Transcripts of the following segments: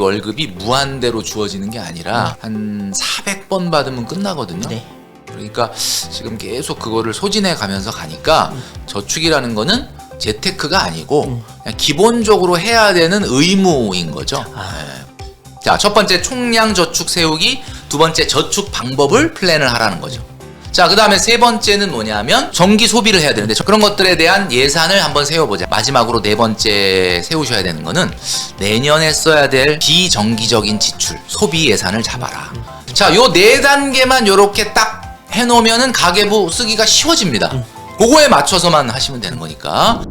월급이 무한대로 주어지는 게 아니라 한 400번 받으면 끝나거든요. 네. 그러니까 지금 계속 그거를 소진해 가면서 가니까 저축이라는 거는 재테크가 아니고 그냥 기본적으로 해야 되는 의무인 거죠. 네. 자, 첫 번째 총량 저축 세우기, 두 번째 저축 방법을 플랜을 하라는 거죠. 자, 그 다음에 세 번째는 뭐냐면 정기 소비를 해야 되는데 그런 것들에 대한 예산을 한번 세워보자. 마지막으로 네 번째 세우셔야 되는 거는 내년에 써야 될 비정기적인 지출, 소비 예산을 잡아라. 자, 요 네 단계만 요렇게 딱 해놓으면은 가계부 쓰기가 쉬워집니다. 그거에 맞춰서만 하시면 되는 거니까.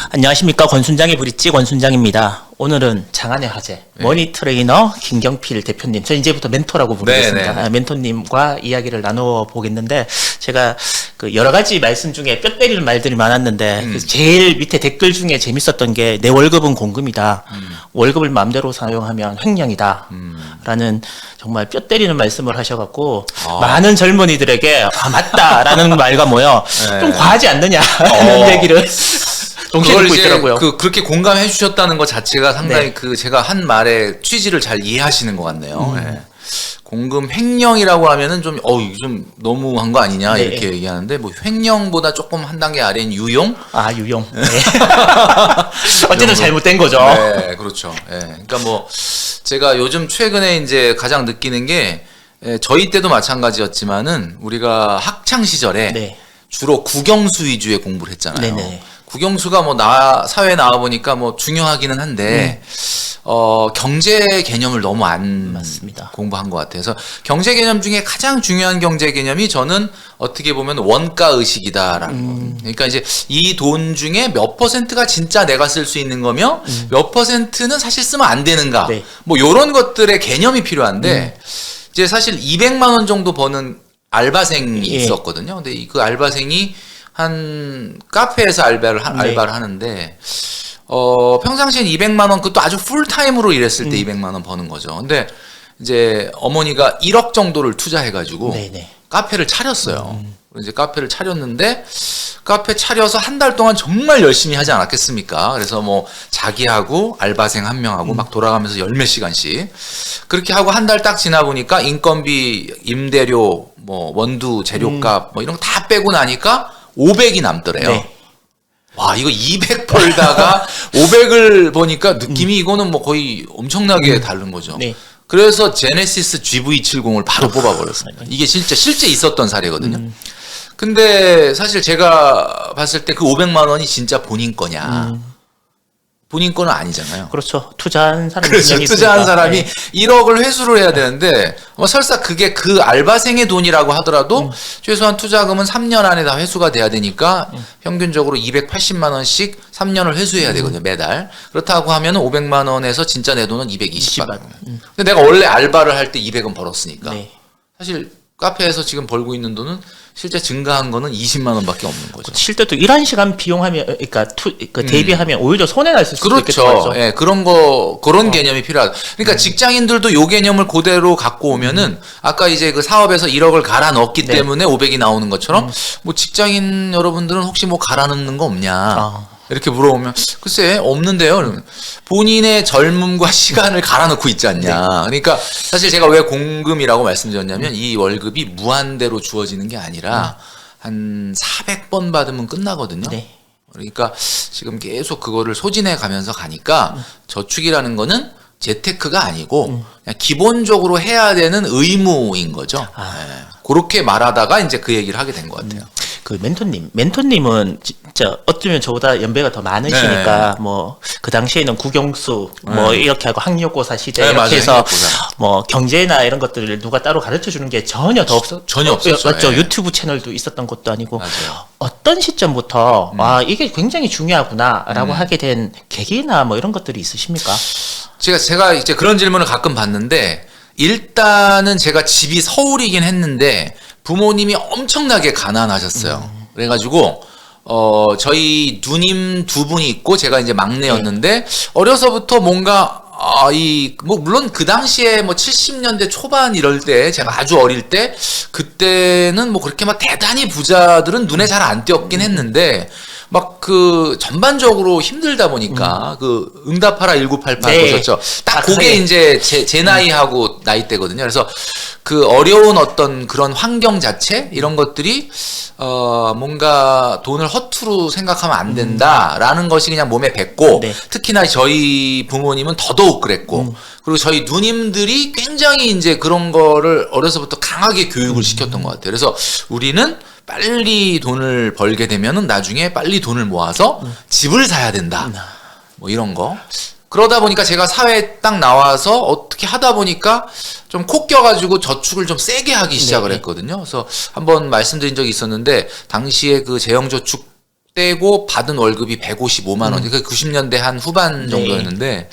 안녕하십니까, 권순장의 브릿지 권순장입니다. 오늘은 장안의 화제 머니 트레이너 김경필 대표님, 저 이제부터 멘토라고 부르겠습니다. 멘토님과 이야기를 나눠 보겠는데, 제가 그 여러 가지 말씀 중에 뼈 때리는 말들이 많았는데 그 제일 밑에 댓글 중에 재밌었던 게 내 월급은 공금이다. 월급을 마음대로 사용하면 횡령이다. 라는 정말 뼈 때리는 말씀을 하셔갖고 많은 젊은이들에게 맞다라는 말과 뭐요, 좀 과하지 않느냐라는 얘기를 동시에 듣고 있더라고요. 그렇게 공감해 주셨다는 것 자체가 상당히 제가 한 말의 취지를 잘 이해하시는 것 같네요. 네. 공금 횡령이라고 하면은 좀 너무한 거 아니냐 이렇게 얘기하는데, 뭐 횡령보다 조금 한 단계 아래인 유용? 유용. 네. 어쨌든 잘못된 거죠. 네, 그렇죠. 네. 그러니까 뭐 제가 요즘 최근에 이제 가장 느끼는 게, 저희 때도 마찬가지였지만은 우리가 학창 시절에 주로 국영수 위주의 공부를 했잖아요. 네네. 국영수가 뭐 사회에 나와 보니까 뭐 중요하기는 한데 경제 개념을 너무 안 맞습니다. 공부한 것 같아서, 경제 개념 중에 가장 중요한 경제 개념이 저는 어떻게 보면 원가 의식이다라는 거. 그러니까 이제 이 돈 중에 몇 퍼센트가 진짜 내가 쓸 수 있는 거며 몇 퍼센트는 사실 쓰면 안 되는가. 뭐 이런 것들의 개념이 필요한데, 이제 사실 200만 원 정도 버는 알바생이 있었거든요. 근데 그 알바생이 한 카페에서 알바를 하는데, 평상시엔 200만 원, 그것도 아주 풀타임으로 일했을 때 200만 원 버는 거죠. 근데 이제 어머니가 1억 정도를 투자해가지고 카페를 차렸어요. 이제 카페를 차렸는데, 카페 차려서 한 달 동안 정말 열심히 하지 않았겠습니까? 그래서 뭐 자기하고 알바생 한 명하고 막 돌아가면서 열 몇 시간씩 그렇게 하고 한 달 딱 지나 보니까 인건비, 임대료, 뭐 원두, 재료값 뭐 이런 거 다 빼고 나니까 500이 남더래요. 와, 이거 200 벌다가 500을 보니까 느낌이 이거는 뭐 거의 엄청나게 다른 거죠. 그래서 제네시스 GV70을 바로 뽑아버렸어요. 이게 실제 있었던 사례거든요. 근데 사실 제가 봤을 때 그 500만 원이 진짜 본인 거냐? 본인 거는 아니잖아요. 그렇죠. 투자한 사람이 투자한 사람이 1억을 회수를 해야 되는데, 설사 그게 그 알바생의 돈이라고 하더라도 최소한 투자금은 3년 안에 다 회수가 돼야 되니까 평균적으로 280만 원씩 3년을 회수해야 되거든요, 매달. 그렇다고 하면 500만 원에서 진짜 내 돈은 220만 원. 근데 내가 원래 알바를 할 때 200은 벌었으니까. 사실 카페에서 지금 벌고 있는 돈은 실제 증가한 거는 20만 원밖에 없는 거죠. 실제로 일한 시간 비용하면, 그러니까 대비하면 오히려 손해 날 수도 있겠죠. 그렇죠. 예, 그런 개념이 필요하다. 그러니까 직장인들도 요 개념을 그대로 갖고 오면은 아까 이제 그 사업에서 1억을 갈아 넣었기 때문에 500이 나오는 것처럼, 뭐 직장인 여러분들은 혹시 뭐 갈아 넣는 거 없냐? 이렇게 물어보면 글쎄 없는데요. 본인의 젊음과 시간을 갈아 넣고 있지 않냐. 그러니까 사실 제가 왜 공금이라고 말씀드렸냐면, 이 월급이 무한대로 주어지는 게 아니라 한 400번 받으면 끝나거든요. 그러니까 지금 계속 그거를 소진해 가면서 가니까 저축이라는 거는 재테크가 아니고 그냥 기본적으로 해야 되는 의무인 거죠. 그렇게 말하다가 이제 그 얘기를 하게 된 것 같아요. 그 멘토님은 진짜 어쩌면 저보다 연배가 더 많으시니까 뭐 그 당시에는 국영수 뭐 이렇게 하고 학력고사 시대 이렇게 맞아요. 해서 학력고사. 뭐 경제나 이런 것들을 누가 따로 가르쳐 주는 게 전혀 없었죠. 맞죠. 유튜브 채널도 있었던 것도 아니고. 맞아요. 어떤 시점부터 이게 굉장히 중요하구나라고 하게 된 계기나 뭐 이런 것들이 있으십니까? 제가 이제 그런 질문을 가끔 받는데, 일단은 제가 집이 서울이긴 했는데 부모님이 엄청나게 가난하셨어요. 그래가지고 저희 누님 두 분이 있고 제가 이제 막내였는데, 어려서부터 뭔가 뭐, 물론 그 당시에 뭐 70년대 초반 이럴 때, 제가 아주 어릴 때, 그때는 뭐 그렇게 막 대단히 부자들은 눈에 잘 안 띄었긴 했는데, 막 그 전반적으로 힘들다 보니까, 그 응답하라 1988 네. 보셨죠? 딱 그게 이제 제 나이하고 나이대거든요. 그래서 그 어려운 어떤 그런 환경 자체, 이런 것들이, 뭔가 돈을 허투루 생각하면 안 된다라는 것이 그냥 몸에 뱄고, 네. 특히나 저희 부모님은 더더욱 그랬고, 그리고 저희 누님들이 굉장히 이제 그런 거를 어려서부터 강하게 교육을 시켰던 것 같아요. 그래서 우리는 빨리 돈을 벌게 되면은 나중에 빨리 돈을 모아서 집을 사야 된다. 뭐 이런 거. 그러다 보니까 제가 사회에 딱 나와서 어떻게 하다 보니까 좀 코 껴가지고 저축을 좀 세게 하기 시작을 했거든요. 그래서 한번 말씀드린 적이 있었는데, 당시에 그 재형저축 떼고 받은 월급이 155만 원, 그러니까 90년대 한 후반 정도였는데,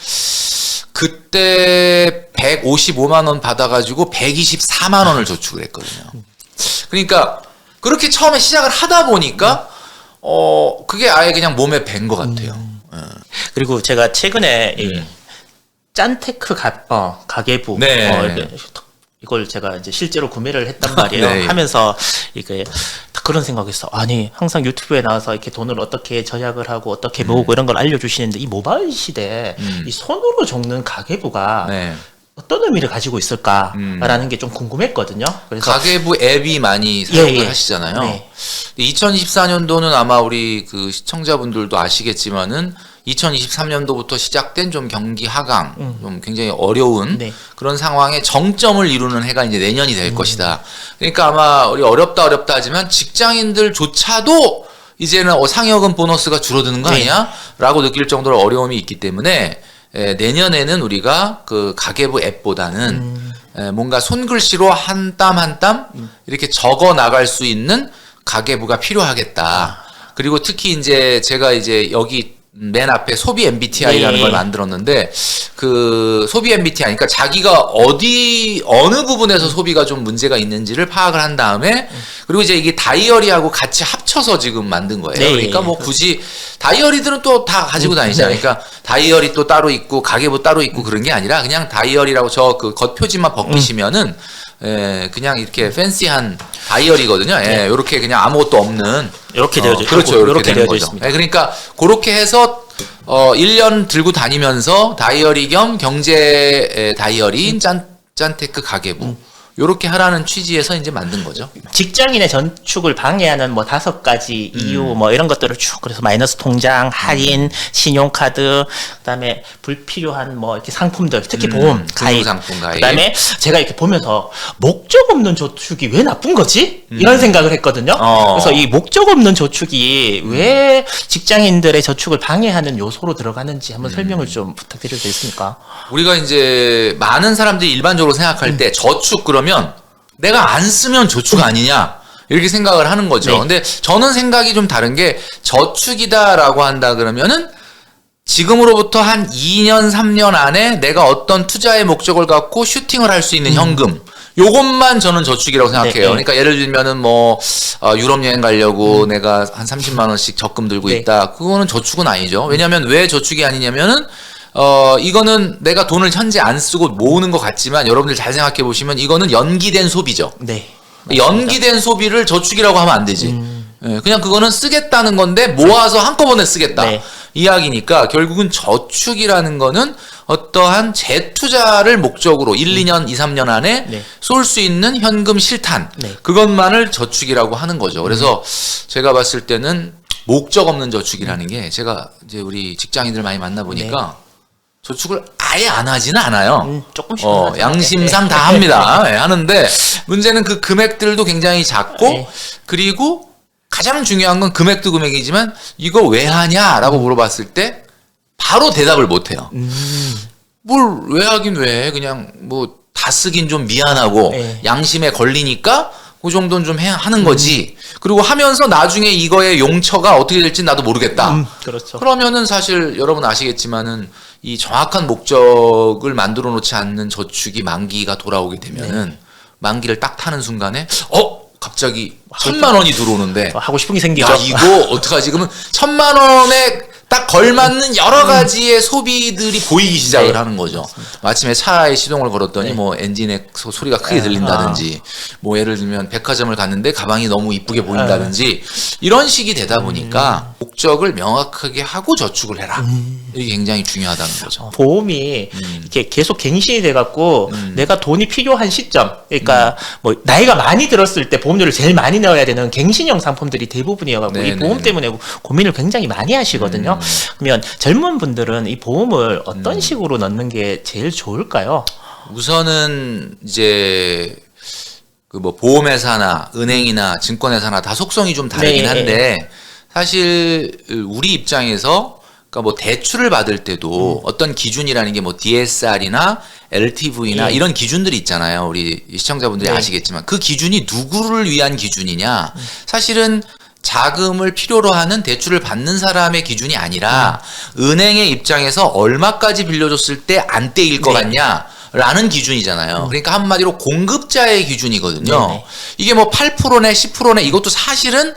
그때 155만 원 받아가지고 124만 원을 저축을 했거든요. 그러니까 그렇게 처음에 시작을 하다 보니까 그게 아예 그냥 몸에 밴 것 같아요. 그리고 제가 최근에 이 짠테크 가계부 네. 이걸 제가 이제 실제로 구매를 했단 말이에요. 네. 하면서 이게 그런 생각했어. 아니 항상 유튜브에 나와서 이렇게 돈을 어떻게 절약을 하고 어떻게 모으고 이런 걸 알려주시는데, 이 모바일 시대에 이 손으로 적는 가계부가 네. 어떤 의미를 가지고 있을까라는 게 좀 궁금했거든요. 그래서 가계부 앱이 많이 사용을 예. 하시잖아요. 네. 2024년도는 아마 우리 그 시청자분들도 아시겠지만은 2023년도부터 시작된 좀 경기 하강, 좀 굉장히 어려운 네. 그런 상황에 정점을 이루는 해가 이제 내년이 될 것이다. 그러니까 아마 우리 어렵다 하지만 직장인들조차도 이제는 상여금 보너스가 줄어드는 거 아니야? 라고 느낄 정도로 어려움이 있기 때문에 내년에는 우리가 그 가계부 앱보다는 뭔가 손글씨로 한 땀 한 땀 이렇게 적어 나갈 수 있는 가계부가 필요하겠다. 그리고 특히 이제 제가 이제 여기 맨 앞에 소비 MBTI라는 네. 걸 만들었는데, 그 소비 MBTI, 그러니까 자기가 어느 부분에서 소비가 좀 문제가 있는지를 파악을 한 다음에, 그리고 이제 이게 다이어리하고 같이 합쳐서 지금 만든 거예요. 네. 그러니까 뭐 굳이 다이어리들은 또 다 가지고 다니잖아요. 네. 그러니까 다이어리 또 따로 있고 가계부 따로 있고 그런 게 아니라 그냥 다이어리라고 저 그 겉표지만 벗기시면은 그냥 이렇게 팬시한 다이어리거든요. 이렇게 그냥 아무것도 없는. 이렇게 되어져 그렇죠. 이렇게 되는 되어져 거죠. 있습니다. 그러니까 그렇게 해서 1년 들고 다니면서 다이어리 겸 경제 다이어리인 짠테크 가계부. 요렇게 하라는 취지에서 이제 만든 거죠. 직장인의 저축을 방해하는 뭐 5가지 이유 뭐 이런 것들을 쭉, 그래서 마이너스 통장, 할인, 신용카드, 그다음에 불필요한 뭐 이렇게 상품들, 특히 보험, 가입, 상품 가입. 그다음에 제가 이렇게 보면서 목적 없는 저축이 왜 나쁜 거지? 이런 생각을 했거든요. 그래서 이 목적 없는 저축이 왜 직장인들의 저축을 방해하는 요소로 들어가는지 한번 설명을 좀 부탁드려도 되겠습니까? 우리가 이제 많은 사람들이 일반적으로 생각할 때 저축 그러면 내가 안 쓰면 저축 아니냐 이렇게 생각을 하는 거죠. 네. 근데 저는 생각이 좀 다른 게, 저축이다라고 한다 그러면은 지금으로부터 한 2년 3년 안에 내가 어떤 투자의 목적을 갖고 슈팅을 할 수 있는 현금, 요것만 저는 저축이라고 생각해요. 네. 그러니까 예를 들면은 뭐 유럽 여행 가려고 내가 한 30만 원씩 적금 들고 네. 있다. 그거는 저축은 아니죠. 왜냐하면 왜 저축이 아니냐면은 이거는 내가 돈을 현재 안 쓰고 모으는 것 같지만, 여러분들 잘 생각해 보시면 이거는 연기된 소비죠. 네. 연기된 소비를 저축이라고 하면 안 되지. 그냥 그거는 쓰겠다는 건데 모아서 한꺼번에 쓰겠다. 네. 이야기니까 결국은 저축이라는 거는 어떠한 재투자를 목적으로 1, 2년, 2, 3년 안에 네. 쏠 수 있는 현금 실탄. 네. 그것만을 저축이라고 하는 거죠. 그래서 제가 봤을 때는 목적 없는 저축이라는 게, 제가 이제 우리 직장인들 많이 만나보니까 저축을 아예 안 하지는 않아요. 조금씩 양심상 다 합니다. 하는데 문제는 그 금액들도 굉장히 작고, 네. 그리고 가장 중요한 건 금액도 금액이지만 이거 왜 하냐라고 물어봤을 때 바로 대답을 못 해요. 뭘 왜 하긴 왜, 그냥 뭐 다 쓰긴 좀 미안하고 네. 양심에 걸리니까 그 정도는 좀 하는 거지. 그리고 하면서 나중에 이거의 용처가 어떻게 될지 나도 모르겠다. 그렇죠. 그러면은 사실 여러분 아시겠지만은 이 정확한 목적을 만들어 놓지 않는 저축이 만기가 돌아오게 되면은 만기를 딱 타는 순간에 갑자기 1,000만 원이 들어오는데, 하고 싶은 게 생기죠. 야, 이거 어떡하지? 그러면 1,000만 원에 딱 걸맞는 여러 가지의 소비들이 보이기 시작을 네. 하는 거죠. 마침에 차에 시동을 걸었더니 네. 뭐 엔진의 소리가 크게 들린다든지 뭐 예를 들면 백화점을 갔는데 가방이 너무 이쁘게 보인다든지 이런 식이 되다 보니까 목적을 명확하게 하고 저축을 해라. 이게 굉장히 중요하다는 거죠. 보험이 이렇게 계속 갱신이 돼갖고 내가 돈이 필요한 시점, 그러니까 뭐 나이가 많이 들었을 때 보험료를 제일 많이 넣어야 되는 갱신형 상품들이 대부분이어갖고 이 보험 때문에 고민을 굉장히 많이 하시거든요. 그러면 젊은 분들은 이 보험을 어떤 식으로 넣는 게 제일 좋을까요? 우선은 이제 그 뭐 보험회사나 은행이나 증권회사나 다 속성이 좀 다르긴 네. 한데 사실 우리 입장에서 그러니까 뭐 대출을 받을 때도 어떤 기준이라는 게 뭐 DSR이나 LTV나 예. 이런 기준들이 있잖아요. 우리 시청자분들이 네. 아시겠지만 그 기준이 누구를 위한 기준이냐? 사실은 자금을 필요로 하는 대출을 받는 사람의 기준이 아니라 은행의 입장에서 얼마까지 빌려줬을 때 안 떼일 것 네. 같냐? 라는 기준이잖아요. 그러니까 한마디로 공급자의 기준이거든요. 네네. 이게 뭐 8%네 10%네 이것도 사실은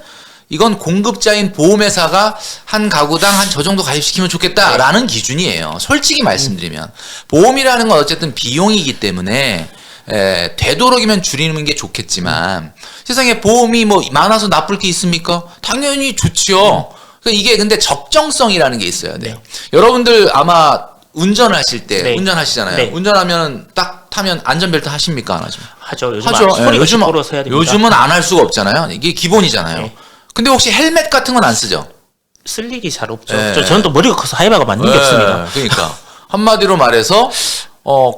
이건 공급자인 보험회사가 한 가구당 한 저 정도 가입시키면 좋겠다라는 기준이에요. 솔직히 말씀드리면. 보험이라는 건 어쨌든 비용이기 때문에 되도록이면 줄이는 게 좋겠지만 세상에 보험이 뭐 많아서 나쁠 게 있습니까? 당연히 좋지요. 그러니까 이게 근데 적정성이라는 게 있어야 돼요. 여러분들 아마 운전을 하실 때 네. 운전하시잖아요. 네. 운전하면 딱 타면 안전벨트 하십니까? 안 하죠? 하죠. 요즘 하죠. 소리가 요즘은, 시끄러워 서야 됩니다. 요즘은 안 할 수가 없잖아요. 이게 기본이잖아요. 네. 근데 혹시 헬멧 같은 건 안 쓰죠? 쓸 일이 잘 없죠. 네. 저는 또 머리가 커서 하이바가 맞는 게 없습니다. 그러니까 한마디로 말해서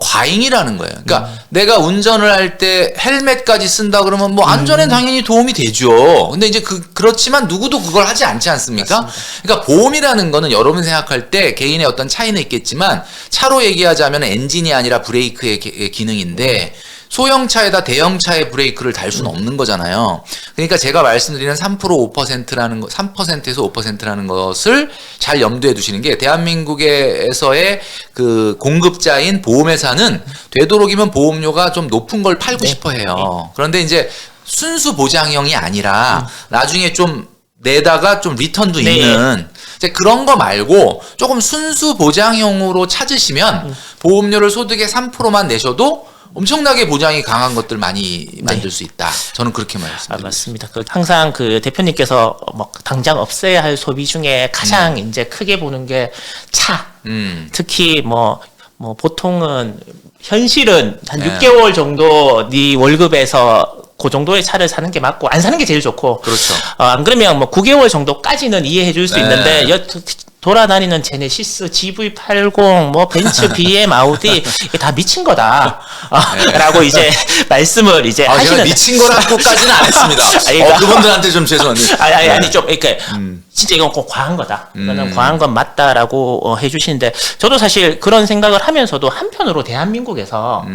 과잉이라는 거예요. 그러니까 내가 운전을 할 때 헬멧까지 쓴다 그러면 뭐 안전에 당연히 도움이 되죠. 근데 이제 그렇지만 누구도 그걸 하지 않지 않습니까? 그러니까 보험이라는 거는 여러분 생각할 때 개인의 어떤 차이는 있겠지만 차로 얘기하자면 엔진이 아니라 브레이크의 기능인데 소형차에다 대형차의 브레이크를 달 수는 없는 거잖아요. 그러니까 제가 말씀드리는 3% 5%라는 거, 3%에서 5%라는 것을 잘 염두에 두시는 게 대한민국에서의 그 공급자인 보험회사는 되도록이면 보험료가 좀 높은 걸 팔고 싶어 해요. 그런데 이제 순수 보장형이 아니라 나중에 좀 내다가 좀 리턴도 네. 있는 이제 그런 거 말고 조금 순수 보장형으로 찾으시면 보험료를 소득의 3%만 내셔도 엄청나게 보장이 강한 것들 많이 만들 수 있다. 저는 그렇게 말씀드립니다. 맞습니다. 항상 그 대표님께서 뭐 당장 없애야 할 소비 중에 가장 이제 크게 보는 게 차. 특히 뭐 보통은 현실은 한 네. 6개월 정도 네 월급에서 그 정도의 차를 사는 게 맞고 안 사는 게 제일 좋고. 그렇죠. 안 그러면 뭐 9개월 정도까지는 이해해 줄 수 네. 있는데 돌아다니는 제네시스, GV80, 뭐 벤츠, BM, 아우디 이게 다 미친 거다. 라고 이제 말씀을 이제 제가 하시는. 미친 거라고까지는 안 했습니다. 아니, 그러니까- 그분들한테 좀 죄송한데. 아니 좀 이렇게 진짜 이건 꼭 과한 거다. 이거는 과한 건 맞다라고 해주시는데 저도 사실 그런 생각을 하면서도 한편으로 대한민국에서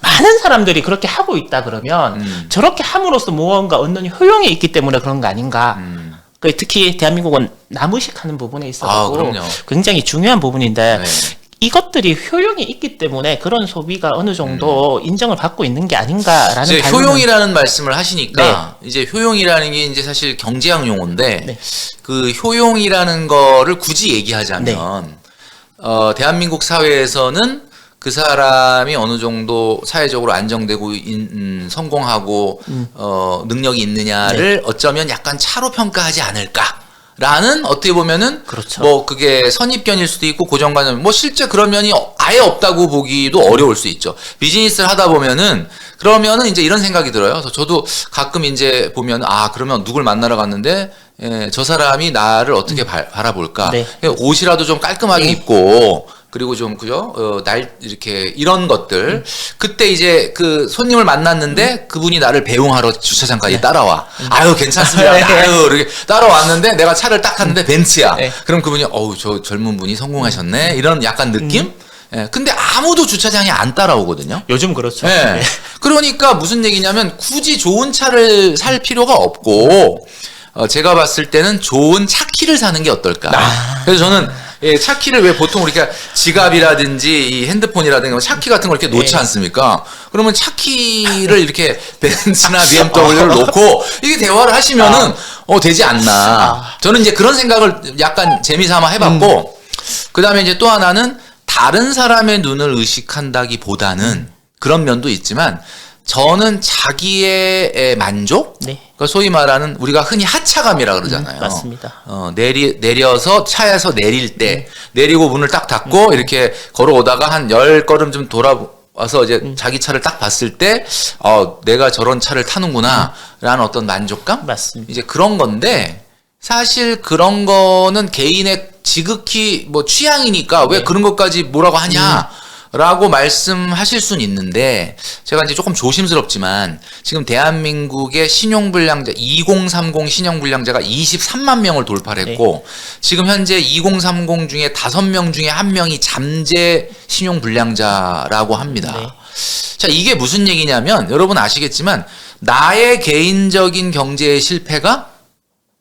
많은 사람들이 그렇게 하고 있다 그러면 저렇게 함으로써 무언가 얻는 효용이 있기 때문에 그런 거 아닌가. 특히 대한민국은 나무식하는 부분에 있어서 그럼요. 굉장히 중요한 부분인데 네. 이것들이 효용이 있기 때문에 그런 소비가 어느 정도 인정을 받고 있는 게 아닌가라는 이제 반응은- 효용이라는 말씀을 하시니까 이제 효용이라는 게 이제 사실 경제학 용어인데 네. 그 효용이라는 거를 굳이 얘기하자면 대한민국 사회에서는 그 사람이 어느 정도 사회적으로 안정되고 성공하고 능력이 있느냐를 어쩌면 약간 차로 평가하지 않을까라는 어떻게 보면은 그렇죠. 뭐 그게 선입견일 수도 있고 고정관념 뭐 실제 그런 면이 아예 없다고 보기도 어려울 수 있죠. 비즈니스를 하다 보면은 그러면은 이제 이런 생각이 들어요. 그래서 저도 가끔 이제 보면 그러면 누굴 만나러 갔는데 저 사람이 나를 어떻게 바라볼까? 네. 옷이라도 좀 깔끔하게 네. 입고 그리고 좀 그죠? 이렇게 이런 것들 그때 이제 그 손님을 만났는데 그분이 나를 배웅하러 주차장까지 따라와. 아유 괜찮습니다. 아유 이렇게 따라왔는데 내가 차를 딱 탔는데 벤츠야. 네. 그럼 그분이 저 젊은 분이 성공하셨네 이런 약간 느낌? 근데 아무도 주차장에 안 따라오거든요. 요즘 그렇죠. 네. 그러니까 무슨 얘기냐면 굳이 좋은 차를 살 필요가 없고 제가 봤을 때는 좋은 차 키를 사는 게 어떨까. 그래서 저는 차 키를 왜 보통 우리가 지갑이라든지 이 핸드폰이라든지 차 키 같은 걸 이렇게 놓지 않습니까? 그러면 차 키를 이렇게 벤츠나 BMW를 놓고 이게 대화를 하시면은 되지 않나. 저는 이제 그런 생각을 약간 재미삼아 해봤고, 그 다음에 이제 또 하나는 다른 사람의 눈을 의식한다기보다는 그런 면도 있지만, 저는 자기의 만족? 네. 그러니까 소위 말하는 우리가 흔히 하차감이라 그러잖아요. 맞습니다. 내려서 차에서 내릴 때, 내리고 문을 딱 닫고 이렇게 걸어오다가 한 10걸음 좀 돌아와서 이제 자기 차를 딱 봤을 때, 내가 저런 차를 타는구나, 라는 어떤 만족감? 맞습니다. 이제 그런 건데, 사실 그런 거는 개인의 지극히 뭐 취향이니까 왜 그런 것까지 뭐라고 하냐? 라고 말씀하실 수는 있는데, 제가 이제 조금 조심스럽지만, 지금 대한민국의 신용불량자, 2030 신용불량자가 23만 명을 돌파를 했고, 지금 현재 2030 중에 5명 중에 1명이 잠재 신용불량자라고 합니다. 네. 자, 이게 무슨 얘기냐면, 여러분 아시겠지만, 나의 개인적인 경제의 실패가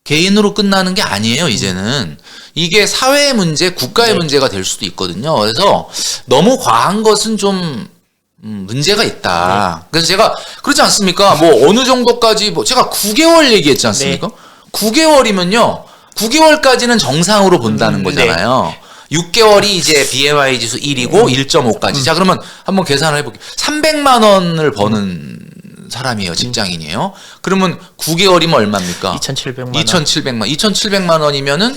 개인으로 끝나는 게 아니에요, 이제는. 이게 사회의 문제, 국가의 문제가 될 수도 있거든요. 그래서 너무 과한 것은 좀 문제가 있다. 그래서 제가 그렇지 않습니까? 뭐 어느 정도까지 뭐 제가 9개월 얘기했지 않습니까? 9개월이면요. 9개월까지는 정상으로 본다는 거잖아요. 6개월이 이제 BMI 지수 1이고 1.5까지. 자, 그러면 한번 계산을 해볼게요. 300만 원을 버는 사람이에요. 직장인이에요. 그러면 9개월이면 얼마입니까? 2,700만 원. 2,700만 원이면은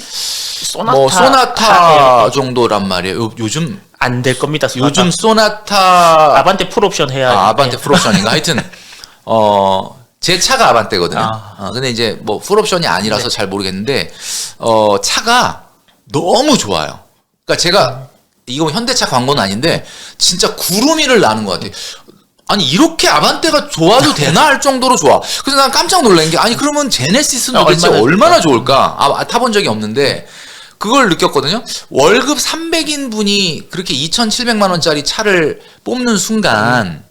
소나타, 뭐 소나타 정도란 말이에요. 요즘 안 될 겁니다. 소나타. 요즘 소나타 아반떼 풀옵션 해야 아반떼 풀옵션인가? 하여튼 제 차가 아반떼거든요. 근데 이제 뭐 풀옵션이 아니라서 잘 모르겠는데 차가 너무 좋아요. 그러니까 제가 이거 현대차 광고는 아닌데 진짜 구름 위를 나는 것 같아요. 아니 이렇게 아반떼가 좋아도 되나 할 정도로 좋아. 그래서 난 깜짝 놀란 게 아니 그러면 제네시스는 도대체 얼마나 좋을까? 타본 적이 없는데 그걸 느꼈거든요. 월급 300인 분이 그렇게 2,700만 원짜리 차를 뽑는 순간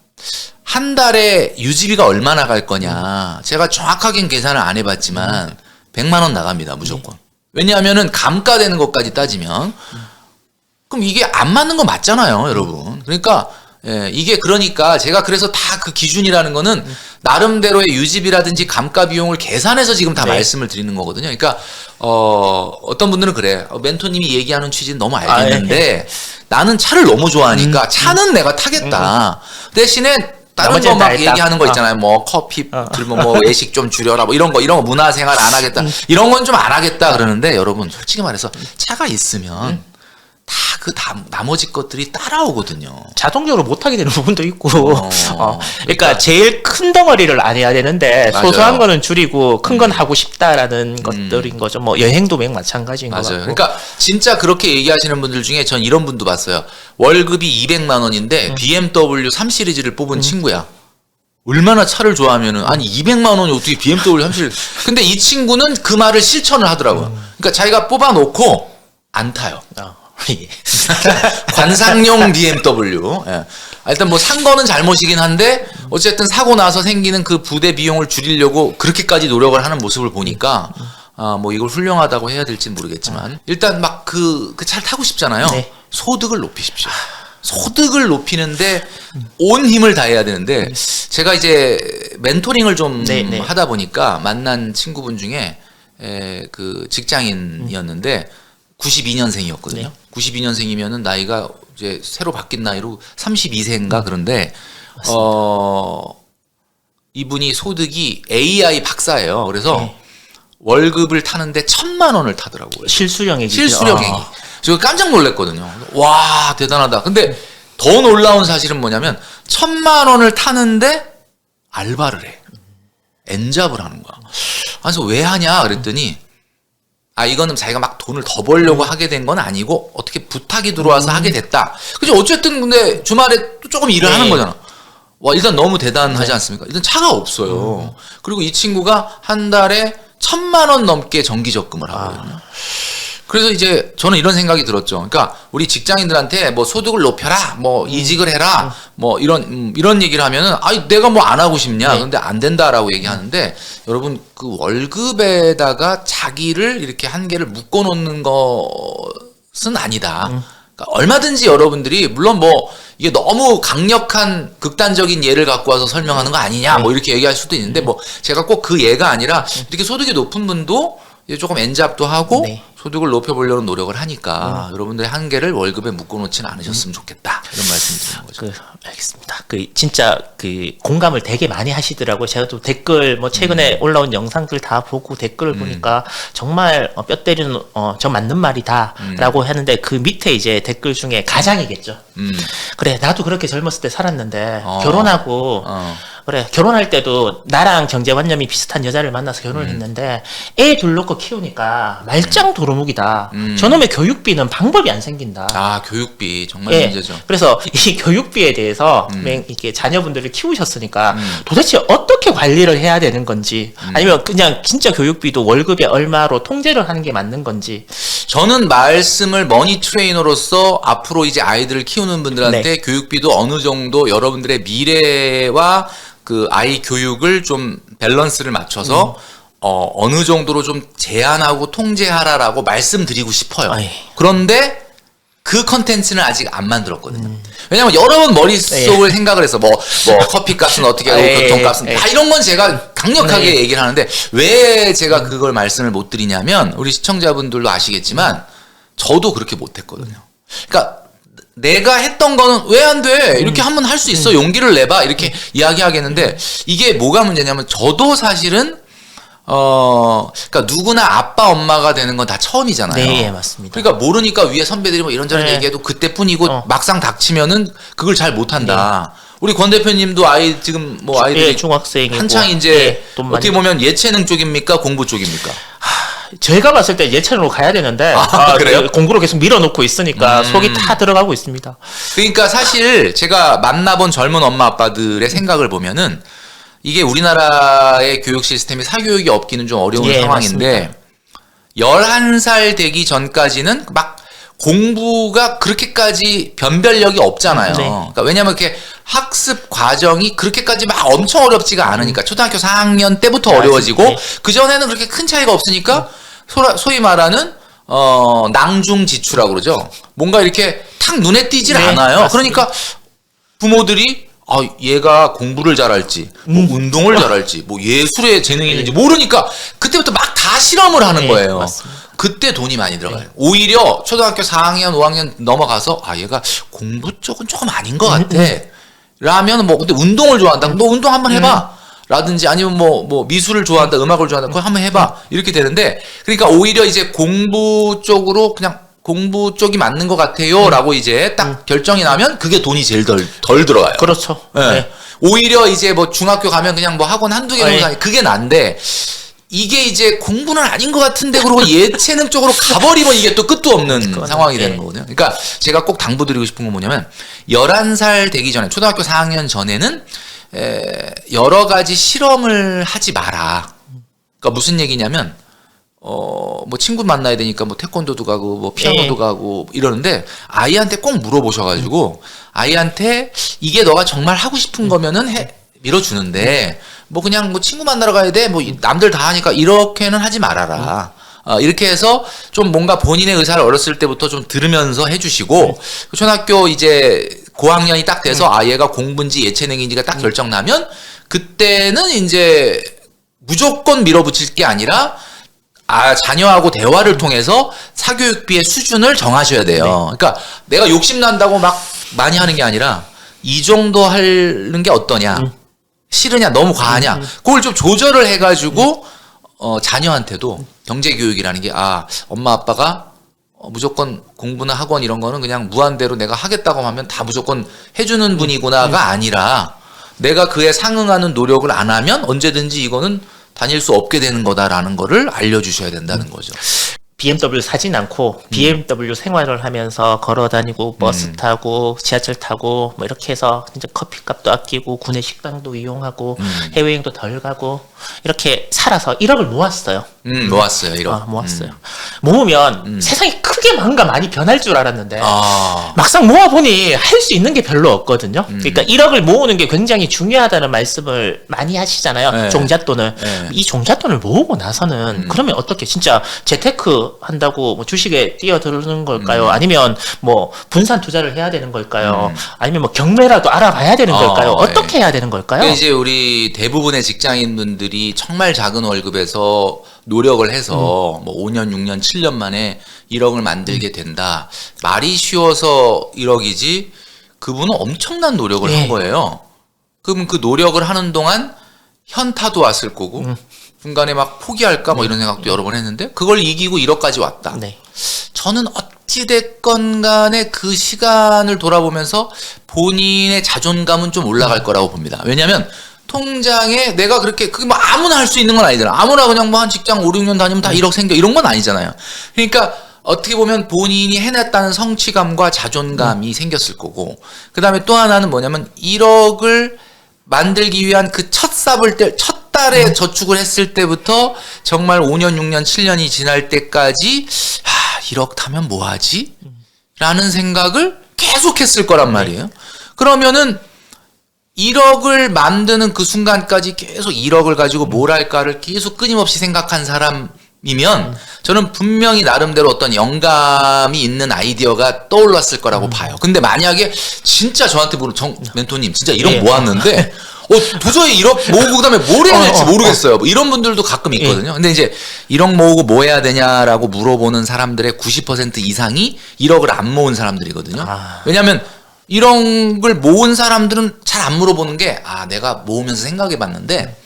한 달에 유지비가 얼마나 갈 거냐. 제가 정확하게는 계산을 안 해봤지만 100만 원 나갑니다. 무조건. 왜냐하면은 감가되는 것까지 따지면 그럼 이게 안 맞는 거 맞잖아요, 여러분. 그러니까 이게 그러니까 제가 그래서 다 그 기준이라는 거는 나름대로의 유지비라든지 감가 비용을 계산해서 지금 다 말씀을 드리는 거거든요. 그러니까 어떤 분들은 그래. 멘토님이 얘기하는 취지는 너무 알겠는데 나는 차를 너무 좋아하니까 차는 내가 타겠다. 대신에 다른 거 막 얘기하는 거 있잖아요. 뭐 커피 들면 뭐 외식 좀 줄여라. 뭐 이런 거 문화생활 안 하겠다. 이런 건 좀 안 하겠다 그러는데 여러분 솔직히 말해서 차가 있으면 다 나머지 것들이 따라오거든요. 자동적으로 못하게 되는 부분도 있고. 그러니까 제일 큰 덩어리를 안 해야 되는데 맞아요. 소소한 거는 줄이고 큰 건 하고 싶다라는 것들인 거죠. 뭐 여행도 마찬가지인 것 맞아요. 같고. 그러니까 진짜 그렇게 얘기하시는 분들 중에 전 이런 분도 봤어요. 월급이 200만 원인데 BMW 3 시리즈를 뽑은 친구야. 얼마나 차를 좋아하면은 아니 200만 원이 어떻게 BMW 3 시리즈? 근데 이 친구는 그 말을 실천을 하더라고요. 그러니까 자기가 뽑아놓고 안 타요. 관상용 BMW. 예. 일단 뭐 산 거는 잘못이긴 한데 어쨌든 사고 나서 생기는 그 부대 비용을 줄이려고 그렇게까지 노력을 하는 모습을 보니까 뭐 이걸 훌륭하다고 해야 될지는 모르겠지만 일단 막 그 차를 타고 싶잖아요. 네. 소득을 높이십시오. 소득을 높이는데 온 힘을 다해야 되는데 제가 이제 멘토링을 좀 하다 보니까 만난 친구분 중에 그 직장인이었는데 92년생이었거든요. 92년생이면은 나이가 이제 새로 바뀐 나이로 32세인가 그런데 이분이 소득이 AI 박사예요. 그래서 월급을 타는데 1,000만 원을 타더라고요. 실수령액이죠. 실수령액이. 제가 깜짝 놀랐거든요. 와 대단하다. 근데 더 놀라운 사실은 뭐냐면 1,000만 원을 타는데 알바를 해. 엔잡을 하는 거야. 그래서 왜 하냐 그랬더니 이거는 자기가 막 돈을 더 벌려고 하게 된 건 아니고 어떻게 부탁이 들어와서 하게 됐다. 그죠? 어쨌든 근데 주말에 또 조금 일을 하는 거잖아. 와 일단 너무 대단하지 않습니까? 일단 차가 없어요. 그리고 이 친구가 한 달에 1,000만 원 넘게 정기 적금을 하거든요. 그래서 이제 저는 이런 생각이 들었죠. 그러니까 우리 직장인들한테 뭐 소득을 높여라, 뭐 이직을 해라, 뭐 이런 얘기를 하면은 내가 뭐 안 하고 싶냐? 그런데 안 된다라고 얘기하는데 여러분 그 월급에다가 자기를 이렇게 한계를 묶어 놓는 것은 아니다. 그러니까 얼마든지 여러분들이 물론 뭐 이게 너무 강력한 극단적인 예를 갖고 와서 설명하는 거 아니냐 뭐 이렇게 얘기할 수도 있는데 뭐 제가 꼭 그 예가 아니라 이렇게 소득이 높은 분도 이제 조금 엔잡도 하고 네. 소득을 높여보려는 노력을 하니까 여러분들의 한계를 월급에 묶어놓지는 않으셨으면 좋겠다 이런 말씀 드리는 거죠. 알겠습니다. 진짜 공감을 되게 많이 하시더라고요. 제가 또 댓글 뭐 최근에 올라온 영상들 다 보고 댓글을 보니까 정말 뼈 때리는 저 맞는 말이다라고 하는데 그 밑에 이제 댓글 중에 가장이겠죠. 그래 나도 그렇게 젊었을 때 살았는데 결혼하고 그래 결혼할 때도 나랑 경제관념이 비슷한 여자를 만나서 결혼을 했는데 애 둘 놓고 키우니까 말짱 도루묵이다. 저놈의 교육비는 방법이 안 생긴다. 아 교육비 정말 예, 문제죠. 그래서 이 교육비에 대해서 이렇게 자녀분들을 키우셨으니까 도대체 어떻게 관리를 해야 되는 건지 아니면 그냥 진짜 교육비도 월급의 얼마로 통제를 하는 게 맞는 건지. 저는 말씀을 머니 트레이너로서 앞으로 이제 아이들을 키우는 분들한테 네. 교육비도 어느 정도 여러분들의 미래와 그 아이 교육을 좀 밸런스를 맞춰서 어느 정도로 좀 제한하고 통제하라라고 말씀드리고 싶어요. 아이. 그런데 그 컨텐츠는 아직 안 만들었거든요. 왜냐면 여러 번 머릿속을 생각을 해서 뭐 커피값은 어떻게 하고 교통값은 다 이런 건 제가 강력하게 얘기를 하는데 왜 제가 그걸 말씀을 못 드리냐면 우리 시청자분들도 아시겠지만 저도 그렇게 못 했거든요. 그러니까 내가 했던 거는 왜 안 돼? 이렇게 한번 할 수 있어. 용기를 내봐. 이렇게 이야기하겠는데 이게 뭐가 문제냐면 저도 사실은 그러니까 누구나 아빠 엄마가 되는 건 다 처음이잖아요. 네, 맞습니다. 그러니까 모르니까 위에 선배들이 뭐 이런저런 네. 얘기해도 그때뿐이고 막상 닥치면은 그걸 잘 못한다. 우리 권 대표님도 아이 지금 뭐 아이들이 예, 중학생이고 한창 이제 돈 많이 어떻게 보면 예체능 쪽입니까? 공부 쪽입니까? 제가 봤을 때 예체능으로 가야 되는데 그래요? 공부로 계속 밀어놓고 있으니까 속이 다 들어가고 있습니다. 그러니까 사실 제가 만나본 젊은 엄마 아빠들의 생각을 보면은 이게 우리나라의 교육 시스템이 사교육이 없기는 좀 어려운 예, 상황인데 11살 되기 전까지는 막 공부가 그렇게까지 변별력이 없잖아요. 네. 그러니까 왜냐면 이렇게 학습 과정이 그렇게까지 막 엄청 어렵지가 않으니까 초등학교 4학년 때부터 어려워지고 네. 그전에는 그렇게 큰 차이가 없으니까 소위 말하는 낭중지추라고 그러죠. 뭔가 이렇게 탁 눈에 띄질 네, 않아요. 맞습니다. 그러니까 부모들이 얘가 공부를 잘할지, 뭐 운동을 잘할지, 뭐 예술에 재능이 있는지 모르니까 그때부터 막 다 실험을 하는 네, 거예요. 맞습니다. 그때 돈이 많이 들어가요. 오히려 초등학교 4학년, 5학년 넘어가서 얘가 공부 쪽은 조금 아닌 것 같아. 라면 뭐 근데 운동을 좋아한다. 너 운동 한번 해봐. 라든지 아니면 뭐 미술을 좋아한다, 음악을 좋아한다. 그거 한번 해봐. 이렇게 되는데 그러니까 오히려 이제 공부 쪽으로 그냥 공부 쪽이 맞는 것 같아요. 라고 이제 딱 결정이 나면 그게 돈이 제일 덜 들어가요. 그렇죠. 네. 네. 오히려 이제 뭐 중학교 가면 그냥 뭐 학원 한두 개 정도 네. 다니 그게 난데 이게 이제 공부는 아닌 것 같은데 그러고 예체능 쪽으로 가버리면 이게 또 끝도 없는 상황이 되는 거거든요. 그러니까 제가 꼭 당부드리고 싶은 건 뭐냐면 11살 되기 전에 초등학교 4학년 전에는 여러 가지 실험을 하지 마라. 그러니까 무슨 얘기냐면 뭐 친구 만나야 되니까 뭐 태권도도 가고 뭐 피아노도 가고 이러는데 아이한테 꼭 물어보셔가지고 아이한테 이게 너가 정말 하고 싶은 거면은 밀어주는데 뭐 그냥 뭐 친구 만나러 가야 돼 뭐 남들 다 하니까 이렇게는 하지 말아라. 이렇게 해서 좀 뭔가 본인의 의사를 어렸을 때부터 좀 들으면서 해주시고 초등학교 이제 고학년이 딱 돼서 얘가 공부인지 예체능인지가 딱 결정나면 그때는 이제 무조건 밀어붙일 게 아니라 자녀하고 대화를 통해서 사교육비의 수준을 정하셔야 돼요. 그러니까 내가 욕심난다고 막 많이 하는 게 아니라 이 정도 하는 게 어떠냐. 싫으냐, 너무 과하냐. 그걸 좀 조절을 해가지고 자녀한테도 경제교육이라는 게 엄마 아빠가 무조건 공부나 학원 이런 거는 그냥 무한대로 내가 하겠다고 하면 다 무조건 해주는 분이구나가 아니라 내가 그에 상응하는 노력을 안 하면 언제든지 이거는 다닐 수 없게 되는 거다라는 거를 알려주셔야 된다는 거죠. BMW 사진 않고 BMW 생활을 하면서 걸어 다니고 버스 타고 지하철 타고 뭐 이렇게 해서 진짜 커피값도 아끼고 구내 식당도 이용하고 해외여행도 덜 가고 이렇게 살아서 1억을 모았어요. 모았어요. 1억. 모았어요. 모으면 세상이 크게 뭔가 많이 변할 줄 알았는데 아. 막상 모아보니 할 수 있는 게 별로 없거든요. 그러니까 1억을 모으는 게 굉장히 중요하다는 말씀을 많이 하시잖아요. 네. 종잣돈을. 네. 이 종잣돈을 모으고 나서는 그러면 어떻게 진짜 재테크 한다고 뭐 주식에 뛰어드는 걸까요? 아니면 뭐 분산 투자를 해야 되는 걸까요? 아니면 뭐 경매라도 알아봐야 되는 걸까요? 어떻게 해야 되는 걸까요? 그러니까 이제 우리 대부분의 직장인분들이 정말 작은 월급에서 노력을 해서 뭐 5년, 6년, 7년 만에 1억을 만들게 된다. 말이 쉬워서 1억이지 그분은 엄청난 노력을 예. 한 거예요. 그럼 그 노력을 하는 동안 현타도 왔을 거고 중간에 막 포기할까 뭐 이런 생각도 여러 번 했는데 그걸 이기고 1억까지 왔다. 네. 저는 어찌됐건 간에 그 시간을 돌아보면서 본인의 자존감은 좀 올라갈 거라고 봅니다. 왜냐하면 통장에 내가 그렇게 그게 뭐 아무나 할 수 있는 건 아니잖아. 아무나 그냥 뭐 한 직장 5, 6년 다니면 다 1억 생겨 이런 건 아니잖아요. 그러니까 어떻게 보면 본인이 해냈다는 성취감과 자존감이 생겼을 거고 그 다음에 또 하나는 뭐냐면 1억을 만들기 위한 그 첫 달에 저축을 했을 때부터 정말 5년, 6년, 7년이 지날 때까지 1억 타면 뭐하지? 라는 생각을 계속 했을 거란 말이에요. 그러면은 1억을 만드는 그 순간까지 계속 1억을 가지고 뭘 할까를 계속 끊임없이 생각한 사람이면 저는 분명히 나름대로 어떤 영감이 있는 아이디어가 떠올랐을 거라고 봐요. 근데 만약에 진짜 저한테 멘토님 진짜 1억 모았는데 도저히 1억 모으고 그다음에 뭘 해야 될지 모르겠어요. 뭐 이런 분들도 가끔 있거든요. 근데 이제 1억 모으고 뭐 해야 되냐라고 물어보는 사람들의 90% 이상이 1억을 안 모은 사람들이거든요. 왜냐하면 1억을 모은 사람들은 잘 안 물어보는 게 내가 모으면서 생각해 봤는데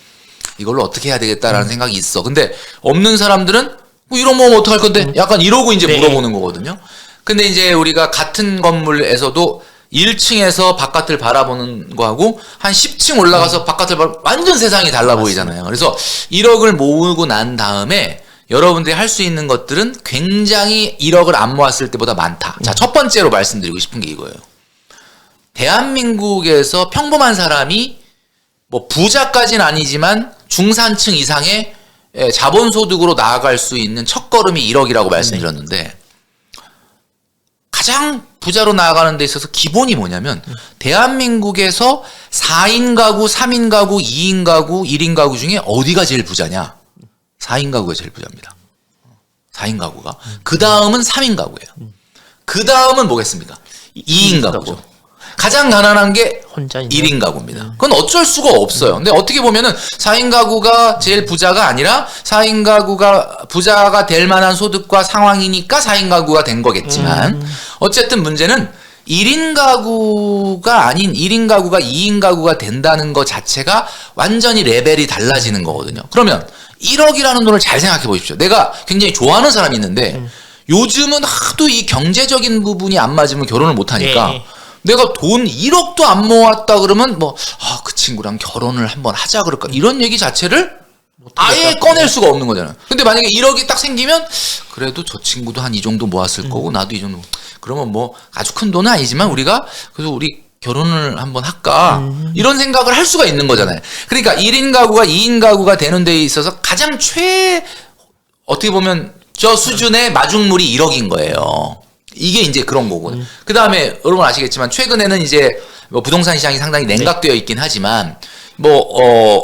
이걸로 어떻게 해야 되겠다라는 생각이 있어. 근데 없는 사람들은 1억 모으면 어떡할 건데? 약간 이러고 이제 물어보는 거거든요. 근데 이제 우리가 같은 건물에서도 1층에서 바깥을 바라보는 거하고 한 10층 올라가서 바깥을 완전 세상이 달라 보이잖아요. 그래서 1억을 모으고 난 다음에 여러분들이 할 수 있는 것들은 굉장히 1억을 안 모았을 때보다 많다. 자, 첫 번째로 말씀드리고 싶은 게 이거예요. 대한민국에서 평범한 사람이 뭐 부자까지는 아니지만 중산층 이상의 자본소득으로 나아갈 수 있는 첫걸음이 1억이라고 말씀드렸는데 가장 부자로 나아가는 데 있어서 기본이 뭐냐면 대한민국에서 4인 가구, 3인 가구, 2인 가구, 1인 가구 중에 어디가 제일 부자냐? 4인 가구가 제일 부자입니다. 4인 가구가. 그 다음은 3인 가구예요. 그 다음은 뭐겠습니까? 2인 가구죠. 가장 가난한 게 혼자 1인 가구입니다. 그건 어쩔 수가 없어요. 근데 어떻게 보면은 4인 가구가 제일 부자가 아니라 4인 가구가 부자가 될 만한 소득과 상황이니까 4인 가구가 된 거겠지만 어쨌든 문제는 1인 가구가 아닌 1인 가구가 2인 가구가 된다는 것 자체가 완전히 레벨이 달라지는 거거든요. 그러면 1억이라는 돈을 잘 생각해 보십시오. 내가 굉장히 좋아하는 사람이 있는데 요즘은 하도 이 경제적인 부분이 안 맞으면 결혼을 못 하니까 내가 돈 1억도 안 모았다 그러면 그 친구랑 결혼을 한번 하자 그럴까 이런 얘기 자체를 아예 꺼낼 수가 없는 거잖아요. 근데 만약에 1억이 딱 생기면 그래도 저 친구도 한 이 정도 모았을 거고 나도 이 정도 그러면 뭐 아주 큰 돈은 아니지만 우리가 그래서 우리 결혼을 한번 할까 이런 생각을 할 수가 있는 거잖아요. 그러니까 1인 가구가 2인 가구가 되는 데 있어서 가장 어떻게 보면 저 수준의 마중물이 1억인 거예요. 이게 이제 그런 거고. 그 다음에 여러분 아시겠지만 최근에는 이제 뭐 부동산 시장이 상당히 냉각되어 있긴 하지만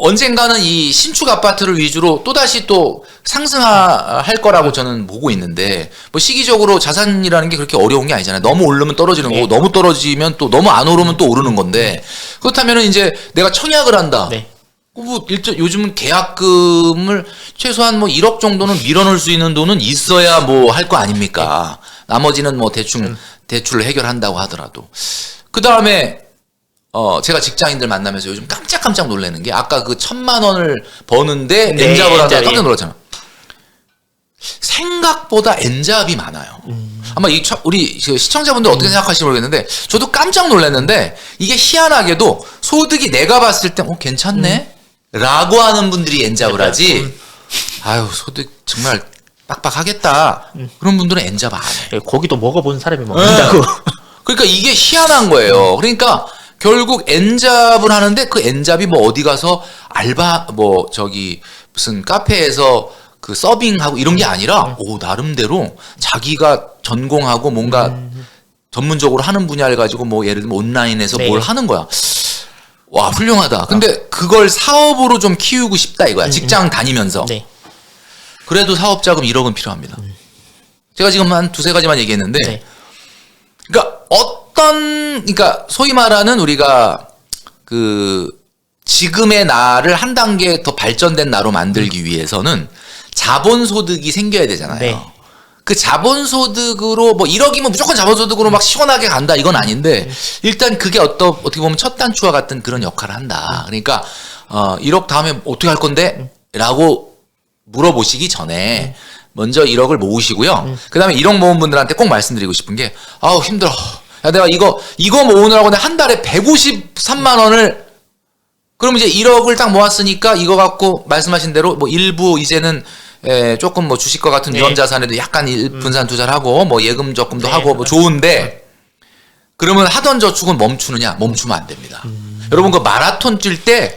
언젠가는 이 신축 아파트를 위주로 또다시 또 상승할 거라고 저는 보고 있는데 뭐 시기적으로 자산이라는 게 그렇게 어려운 게 아니잖아요. 너무 오르면 떨어지는 거고 너무 떨어지면 또 너무 안 오르면 또 오르는 건데 그렇다면은 이제 내가 청약을 한다. 요즘은 계약금을 최소한 뭐 1억 정도는 밀어넣을 수 있는 돈은 있어야 뭐 할 거 아닙니까? 나머지는 뭐 대출을 해결한다고 하더라도. 그 다음에 제가 직장인들 만나면서 요즘 깜짝 놀라는 게 아까 그 1,000만 원을 버는데 엔잡을 하다가 깜짝 놀랐잖아. 생각보다 엔잡이 많아요. 아마 우리 시청자분들 어떻게 생각하실지 모르겠는데 저도 깜짝 놀랐는데 이게 희한하게도 소득이 내가 봤을 때 괜찮네? 라고 하는 분들이 엔잡을 하지 아유 소득 정말 빡빡하겠다 그런 분들은 엔잡 안 해. 고기도 먹어본 사람이 먹는다고. 그러니까 이게 희한한 거예요. 그러니까 결국 엔잡을 하는데 그 엔잡이 뭐 어디 가서 알바 무슨 카페에서 그 서빙하고 이런 게 아니라 오 나름대로 자기가 전공하고 뭔가 전문적으로 하는 분야를 가지고 뭐 예를 들면 온라인에서 네. 뭘 하는 거야. 와 훌륭하다. 근데 그걸 사업으로 좀 키우고 싶다 이거야. 직장 다니면서. 네. 그래도 사업 자금 1억은 필요합니다. 제가 지금 한 두세 가지만 얘기했는데 네. 그러니까 그러니까 소위 말하는 우리가 그 지금의 나를 한 단계 더 발전된 나로 만들기 위해서는 자본소득이 생겨야 되잖아요. 네. 그 자본소득으로 뭐 1억이면 무조건 자본소득으로 막 시원하게 간다 이건 아닌데 일단 그게 어떻게 보면 첫 단추와 같은 그런 역할을 한다. 그러니까 1억 다음에 어떻게 할 건데? 라고 물어보시기 전에 먼저 1억을 모으시고요. 그다음에 1억 모은 분들한테 꼭 말씀드리고 싶은 게 아우 힘들어. 야 내가 이거 모으느라고 내가 한 달에 153만 원을 그럼 이제 1억을 딱 모았으니까 이거 갖고 말씀하신 대로 뭐 일부 이제는 조금 뭐 주식과 같은 네. 위험 자산에도 약간 분산 투자를 하고 뭐 예금 적금도 네. 하고 뭐 좋은데 그러면 하던 저축은 멈추면 안 됩니다. 여러분 그 마라톤 뛸때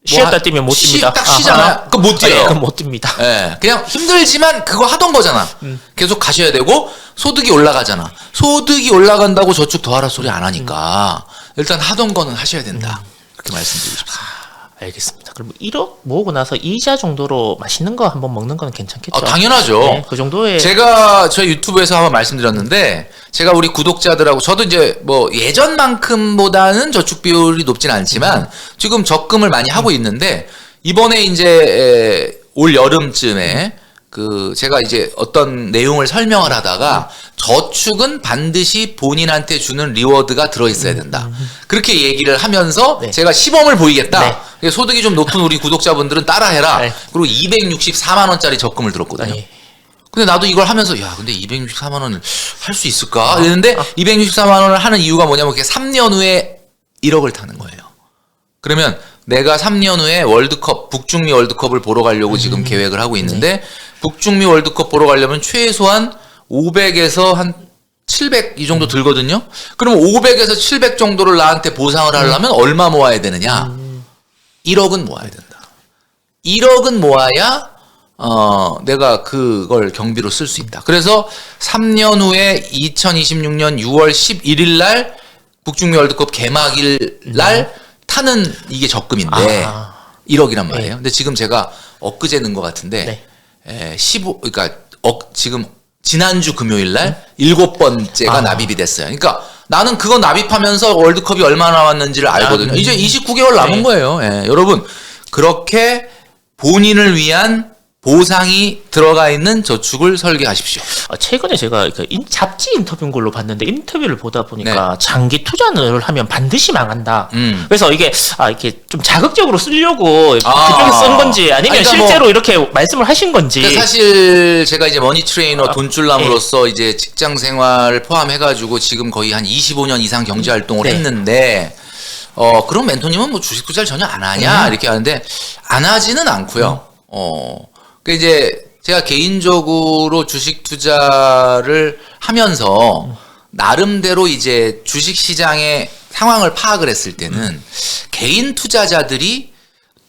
쉬었다 뛰면 못 뜁니다. 딱 쉬잖아요. 그거 못 뛰어요. 그건 못 뜁니다. 예, 그냥 힘들지만 그거 하던 거잖아. 계속 가셔야 되고 소득이 올라가잖아. 소득이 올라간다고 저축 더 하라 소리 안 하니까 일단 하던 거는 하셔야 된다. 그렇게 말씀드리고 싶습니다. 알겠습니다. 그럼 1억 모으고 나서 이자 정도로 맛있는 거 한번 먹는 건 괜찮겠죠? 당연하죠. 네, 그 정도의 제가 저희 유튜브에서 한번 말씀드렸는데 제가 우리 구독자들하고 저도 이제 뭐 예전만큼보다는 저축 비율이 높진 않지만 지금 적금을 많이 하고 있는데 이번에 이제 올 여름쯤에 그 제가 이제 어떤 내용을 설명을 하다가 저축은 반드시 본인한테 주는 리워드가 들어있어야 된다. 그렇게 얘기를 하면서 네. 제가 시범을 보이겠다. 네. 소득이 좀 높은 우리 구독자분들은 따라해라. 네. 그리고 264만 원짜리 적금을 들었거든요. 네. 근데 나도 이걸 하면서 야 근데 264만 원을 할 수 있을까? 이랬는데 264만 원을 하는 이유가 뭐냐면 그게 3년 후에 1억을 타는 거예요. 그러면 내가 3년 후에 월드컵 북중미 월드컵을 보러 가려고 지금 계획을 하고 있는데 북중미 월드컵 보러 가려면 최소한 500에서 한 700 이 정도 들거든요. 그럼 500에서 700 정도를 나한테 보상을 하려면 얼마 모아야 되느냐? 1억은 모아야 된다. 1억은 모아야 내가 그걸 경비로 쓸 수 있다. 그래서 3년 후에 2026년 6월 11일 날 북중미 월드컵 개막일 날 타는 이게 적금인데 1억이란 말이에요. 근데 지금 제가 엊그제 넣은 것 같은데 15 그러니까 지금 지난주 금요일 날 7번째가 납입이 됐어요. 그러니까 나는 그거 납입하면서 월드컵이 얼마나 남았는지를 알거든요. 이제 29개월 남은 거예요. 여러분 그렇게 본인을 위한 보상이 들어가 있는 저축을 설계하십시오. 최근에 제가 잡지 인터뷰인 걸로 봤는데 인터뷰를 보다 보니까 장기 투자를 하면 반드시 망한다. 그래서 이게 이렇게 좀 자극적으로 쓰려고 그쪽에 쓴 건지 아니면 그러니까 실제로 이렇게 말씀을 하신 건지. 그러니까 사실 제가 이제 머니 트레이너 돈줄남으로서 이제 직장 생활을 포함해가지고 지금 거의 한 25년 이상 경제 활동을 했는데 그럼 멘토님은 뭐 주식 투자를 전혀 안 하냐 이렇게 하는데 안 하지는 않고요. 그 이제 제가 개인적으로 주식 투자를 하면서 나름대로 이제 주식 시장의 상황을 파악을 했을 때는 개인 투자자들이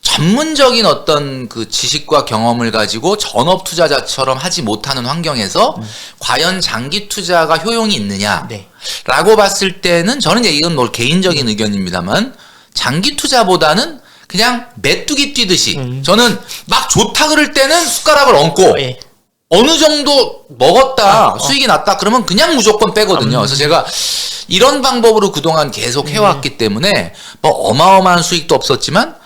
전문적인 어떤 그 지식과 경험을 가지고 전업 투자자처럼 하지 못하는 환경에서 과연 장기 투자가 효용이 있느냐라고 봤을 때는 저는 이제 이건 뭐 개인적인 의견입니다만 장기 투자보다는 그냥 메뚜기 뛰듯이 저는 막 좋다 그럴 때는 숟가락을 얹고 어느 정도 먹었다 수익이 났다 그러면 그냥 무조건 빼거든요. 그래서 제가 이런 방법으로 그동안 계속 해왔기 때문에 뭐 어마어마한 수익도 없었지만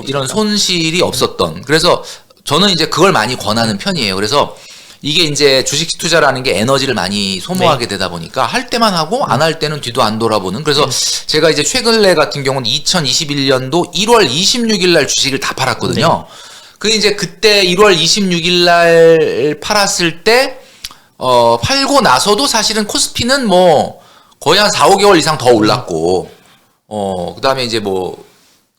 이런 손실이 없었던 그래서 저는 이제 그걸 많이 권하는 편이에요. 그래서 이게 이제 주식 투자라는 게 에너지를 많이 소모하게 되다 보니까 할 때만 하고 안 할 때는 뒤도 안 돌아보는 그래서 제가 이제 최근에 같은 경우는 2021년도 1월 26일 날 주식을 다 팔았거든요. 그 이제 그때 1월 26일 날 팔았을 때 팔고 나서도 사실은 코스피는 뭐 거의 한 4, 5개월 이상 더 올랐고 그다음에 이제 뭐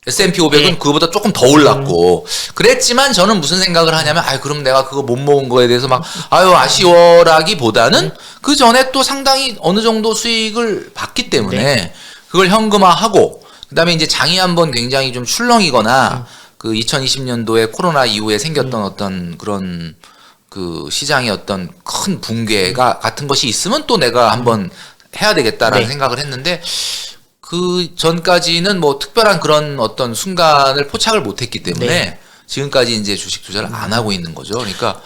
S&P 500은 그거보다 조금 더 올랐고 그랬지만 저는 무슨 생각을 하냐면 그럼 내가 그거 못 모은 거에 대해서 막 아쉬워라기보다는 그 전에 또 상당히 어느 정도 수익을 봤기 때문에 그걸 현금화하고 그다음에 이제 장이 한번 굉장히 좀 출렁이거나 그 2020년도에 코로나 이후에 생겼던 어떤 그런 그 시장의 어떤 큰 붕괴가 같은 것이 있으면 또 내가 한번 해야 되겠다라는 네. 생각을 했는데 그 전까지는 뭐 특별한 그런 어떤 순간을 포착을 못했기 때문에 네. 지금까지 이제 주식 투자를 안 하고 있는 거죠. 그러니까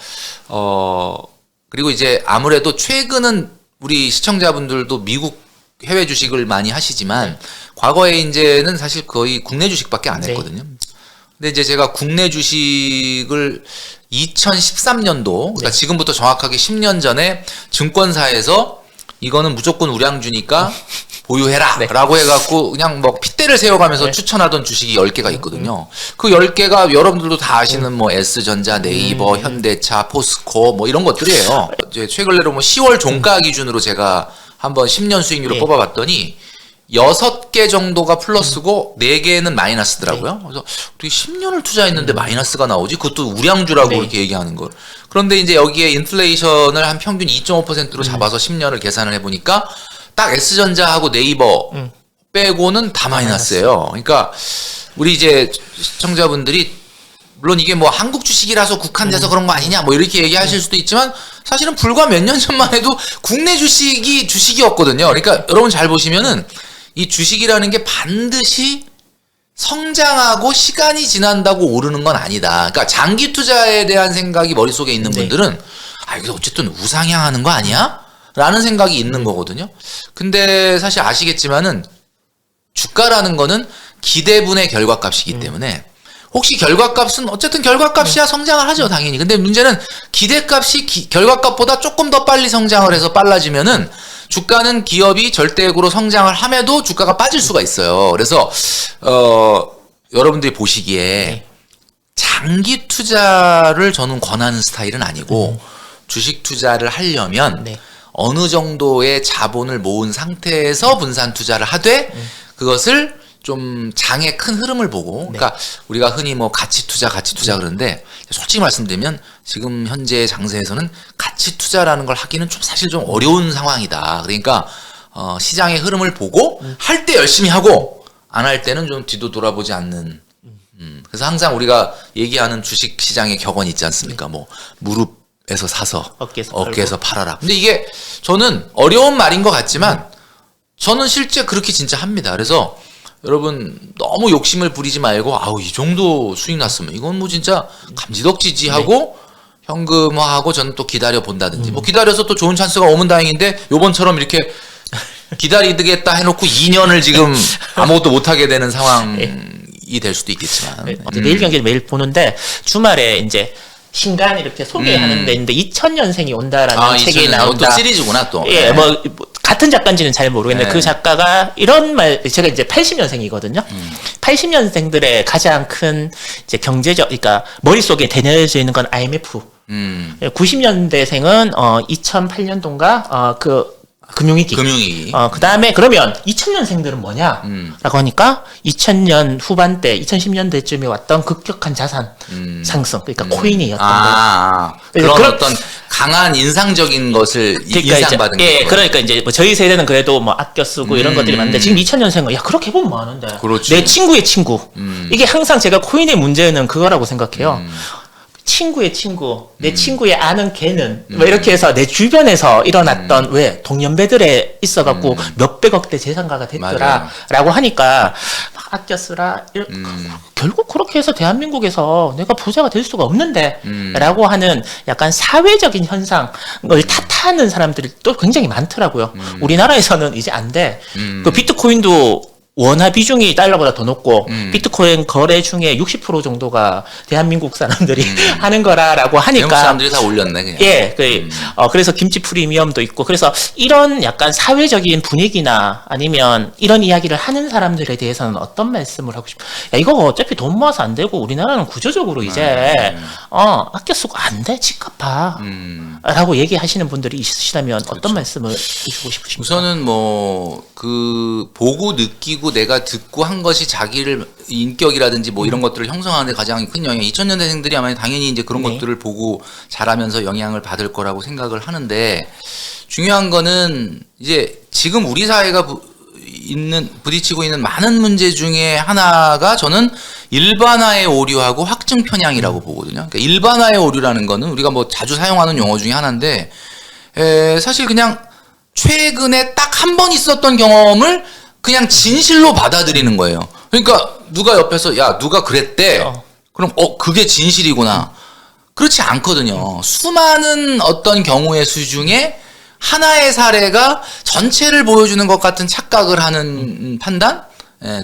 그리고 이제 아무래도 최근은 우리 시청자분들도 미국 해외 주식을 많이 하시지만 과거에 이제는 사실 거의 국내 주식밖에 안 네. 했거든요. 근데 이제 제가 국내 주식을 2013년도 그러니까 지금부터 정확하게 10년 전에 증권사에서 이거는 무조건 우량주니까 보유해라 네. 라고 해갖고 그냥 뭐 핏대를 세워가면서 네. 추천하던 주식이 10개가 있거든요. 그 10개가 여러분들도 다 아시는 뭐 S전자, 네이버, 현대차, 포스코 뭐 이런 것들이에요. 이제 최근으로 뭐 10월 종가 기준으로 제가 한번 10년 수익률을 네. 뽑아봤더니 6개 정도가 플러스고 4개는 마이너스더라고요. 그래서 어떻게 10년을 투자했는데 마이너스가 나오지? 그것도 우량주라고 네. 이렇게 얘기하는 걸. 그런데 이제 여기에 인플레이션을 한 평균 2.5%로 잡아서 10년을 계산을 해보니까 딱 S전자하고 네이버 빼고는 다 마이너스예요. 그러니까 우리 이제 시청자분들이 물론 이게 뭐 한국 주식이라서 국한돼서 그런 거 아니냐 뭐 이렇게 얘기하실 수도 있지만 사실은 불과 몇 년 전만 해도 국내 주식이 주식이었거든요. 그러니까 여러분 잘 보시면은 이 주식이라는 게 반드시 성장하고 시간이 지난다고 오르는 건 아니다. 그러니까 장기 투자에 대한 생각이 머릿속에 있는 네. 분들은 아 이거 어쨌든 우상향하는 거 아니야? 라는 생각이 있는 거거든요. 근데 사실 아시겠지만은 주가라는 거는 기대분의 결과값이기 때문에 혹시 결과값은 어쨌든 결과값이야 성장을 하죠 당연히. 근데 문제는 기대값이 결과값보다 조금 더 빨리 성장을 해서 빨라지면은 주가는 기업이 절대적으로 성장을 함에도 주가가 빠질 수가 있어요. 그래서 여러분들이 보시기에 장기 투자를 저는 권하는 스타일은 아니고 주식 투자를 하려면 네. 어느 정도의 자본을 모은 상태에서 분산 투자를 하되 그것을 좀 장의 큰 흐름을 보고 그러니까 우리가 흔히 뭐 가치 투자 그러는데 솔직히 말씀드리면 지금 현재 장세에서는 가치 투자라는 걸 하기는 좀 사실 좀 어려운 상황이다. 그러니까 시장의 흐름을 보고 할 때 열심히 하고 안 할 때는 좀 뒤도 돌아보지 않는 그래서 항상 우리가 얘기하는 주식 시장의 격언이 있지 않습니까? 뭐 무릎에서 사서 어깨에서 팔아라. 근데 이게 저는 어려운 말인 것 같지만 저는 실제 그렇게 진짜 합니다. 그래서 여러분 너무 욕심을 부리지 말고 아우 이 정도 수익 났으면 이건 뭐 진짜 감지덕지지하고 현금화하고 저는 또 기다려 본다든지 뭐 기다려서 또 좋은 찬스가 오면 다행인데 요번처럼 이렇게 기다리겠다 해놓고 2년을 지금 아무것도 못하게 되는 상황이 될 수도 있겠지만 매일 경기를 매일 보는데 주말에 이제 신간 이렇게 소개하는 데 있는데 2000년생이 온다라는 책이 나온다. 또 시리즈구나 또. 예, 뭐 같은 작가인지는 잘 모르겠는데 네. 그 작가가 이런 말 제가 이제 80년생이거든요. 80년생들의 가장 큰 이제 경제적 그러니까 머릿속에 대뇌어져 있는 건 IMF. 90년대생은 2008년도인가 그 금융위기. 그 다음에 그러면 2000년생들은 뭐냐? 라고 하니까 2000년 후반대, 2010년대쯤에 왔던 급격한 자산 상승. 그러니까 코인이었던 거예요. 그런 어떤 강한 인상적인 것을 그러니까 인상받은 이제, 거예요. 그러니까 이제 뭐 저희 세대는 그래도 뭐 아껴 쓰고 이런 것들이 많은데 지금 2000년생은 야 그렇게 해보면 뭐 하는데 그렇죠. 내 친구의 친구 이게 항상 제가 코인의 문제는 그거라고 생각해요. 친구의 친구, 내 친구의 아는 걔는 뭐 이렇게 해서 내 주변에서 일어났던 왜 동년배들에 있어갖고 몇백억대 재산가가 됐더라라고 하니까 막 아껴 쓰라. 결국 그렇게 해서 대한민국에서 내가 부자가 될 수가 없는데라고 하는 약간 사회적인 현상을 탓하는 사람들이 또 굉장히 많더라고요. 우리나라에서는 이제 안 돼. 그 비트코인도 원화 비중이 달러보다 더 높고 비트코인 거래 중에 60% 정도가 대한민국 사람들이 하는 거라라고 하니까 대한민국 사람들이 다 올렸네 그냥. 예, 그래서 김치 프리미엄도 있고 그래서 이런 약간 사회적인 분위기나 아니면 이런 이야기를 하는 사람들에 대해서는 어떤 말씀을 하고 싶어요? 야 이거 어차피 돈 모아서 안 되고 우리나라는 구조적으로 이제 아껴 쓰고 안 돼, 집 갚아 라고 얘기하시는 분들이 있으시다면 어떤 말씀을 해주고 싶으십니까? 우선은 뭐 그 보고 느끼고 내가 듣고 한 것이 자기를 인격이라든지 뭐 이런 것들을 형성하는 데 가장 큰 영향. 2000년대생들이 아마 당연히 이제 그런 것들을 보고 자라면서 영향을 받을 거라고 생각을 하는데 중요한 거는 이제 지금 우리 사회가 부딪히고 있는 많은 문제 중에 하나가 저는 일반화의 오류하고 확증 편향이라고 보거든요. 그러니까 일반화의 오류라는 거는 우리가 뭐 자주 사용하는 용어 중에 하나인데, 사실 그냥 최근에 딱 한 번 있었던 경험을 그냥 진실로 받아들이는 거예요. 그러니까 누가 옆에서 야 누가 그랬대. 그럼 그게 진실이구나. 그렇지 않거든요. 수많은 어떤 경우의 수 중에 하나의 사례가 전체를 보여주는 것 같은 착각을 하는 판단?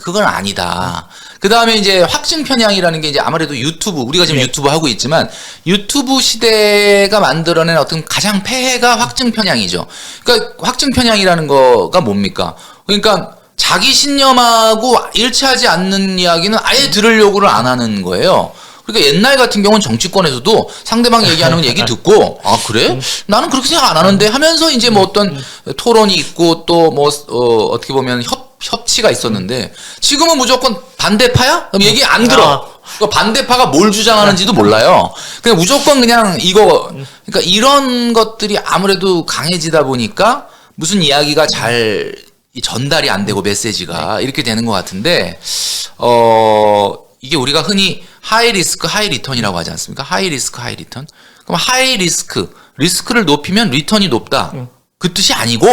그건 아니다. 그 다음에 이제 확증 편향이라는 게 이제 아무래도 유튜브, 우리가 지금 유튜브 하고 있지만 유튜브 시대가 만들어낸 어떤 가장 폐해가 확증 편향이죠. 그러니까 확증 편향이라는 거가 뭡니까? 그러니까 자기 신념하고 일치하지 않는 이야기는 아예 들으려고를 안 하는 거예요. 그러니까 옛날 같은 경우는 정치권에서도 상대방 얘기하는 얘기 듣고 아 그래? 나는 그렇게 생각 안 하는데 하면서 이제 뭐 어떤 토론이 있고 또 뭐 어떻게 보면 협치가 있었는데 지금은 무조건 반대파야? 그럼 얘기 안 들어. 그러니까 반대파가 뭘 주장하는지도 몰라요. 그냥 무조건 그냥 이거 그러니까 이런 것들이 아무래도 강해지다 보니까 무슨 이야기가 잘 전달이 안 되고 메시지가 이렇게 되는 것 같은데 이게 우리가 흔히 하이 리스크 하이 리턴이라고 하지 않습니까? 하이 리스크 하이 리턴. 그럼 하이 리스크를 높이면 리턴이 높다. 그 뜻이 아니고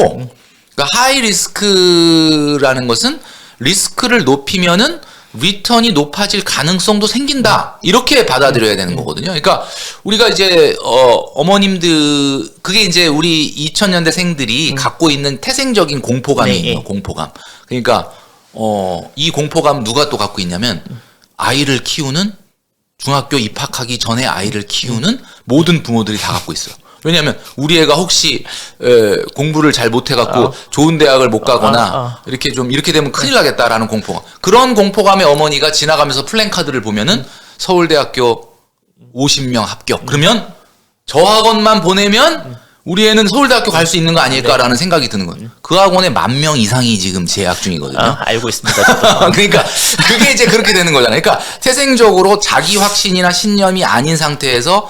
그러니까 하이 리스크라는 것은 리스크를 높이면은 리턴이 높아질 가능성도 생긴다. 이렇게 받아들여야 되는 거거든요. 그러니까 우리가 이제 어머님들 그게 이제 우리 2000년대생들이 갖고 있는 태생적인 공포감이에요. 공포감. 그러니까 이 공포감 누가 또 갖고 있냐면 아이를 키우는 중학교 입학하기 전에 아이를 키우는 모든 부모들이 다 갖고 있어요. 왜냐하면 우리 애가 혹시 공부를 잘 못해갖고 좋은 대학을 못 가거나 이렇게 좀 이렇게 되면 큰일 나겠다라는 공포감. 그런 공포감에 어머니가 지나가면서 플랜카드를 보면은 서울대학교 50명 합격. 그러면 저 학원만 보내면 우리 애는 서울대학교 갈 수 있는 거 아닐까라는 생각이 드는 거예요. 그 학원에 10,000명 이상이 지금 재학 중이거든요. 알고 있습니다. 그러니까 그게 이제 그렇게 되는 거잖아요. 그러니까 태생적으로 자기 확신이나 신념이 아닌 상태에서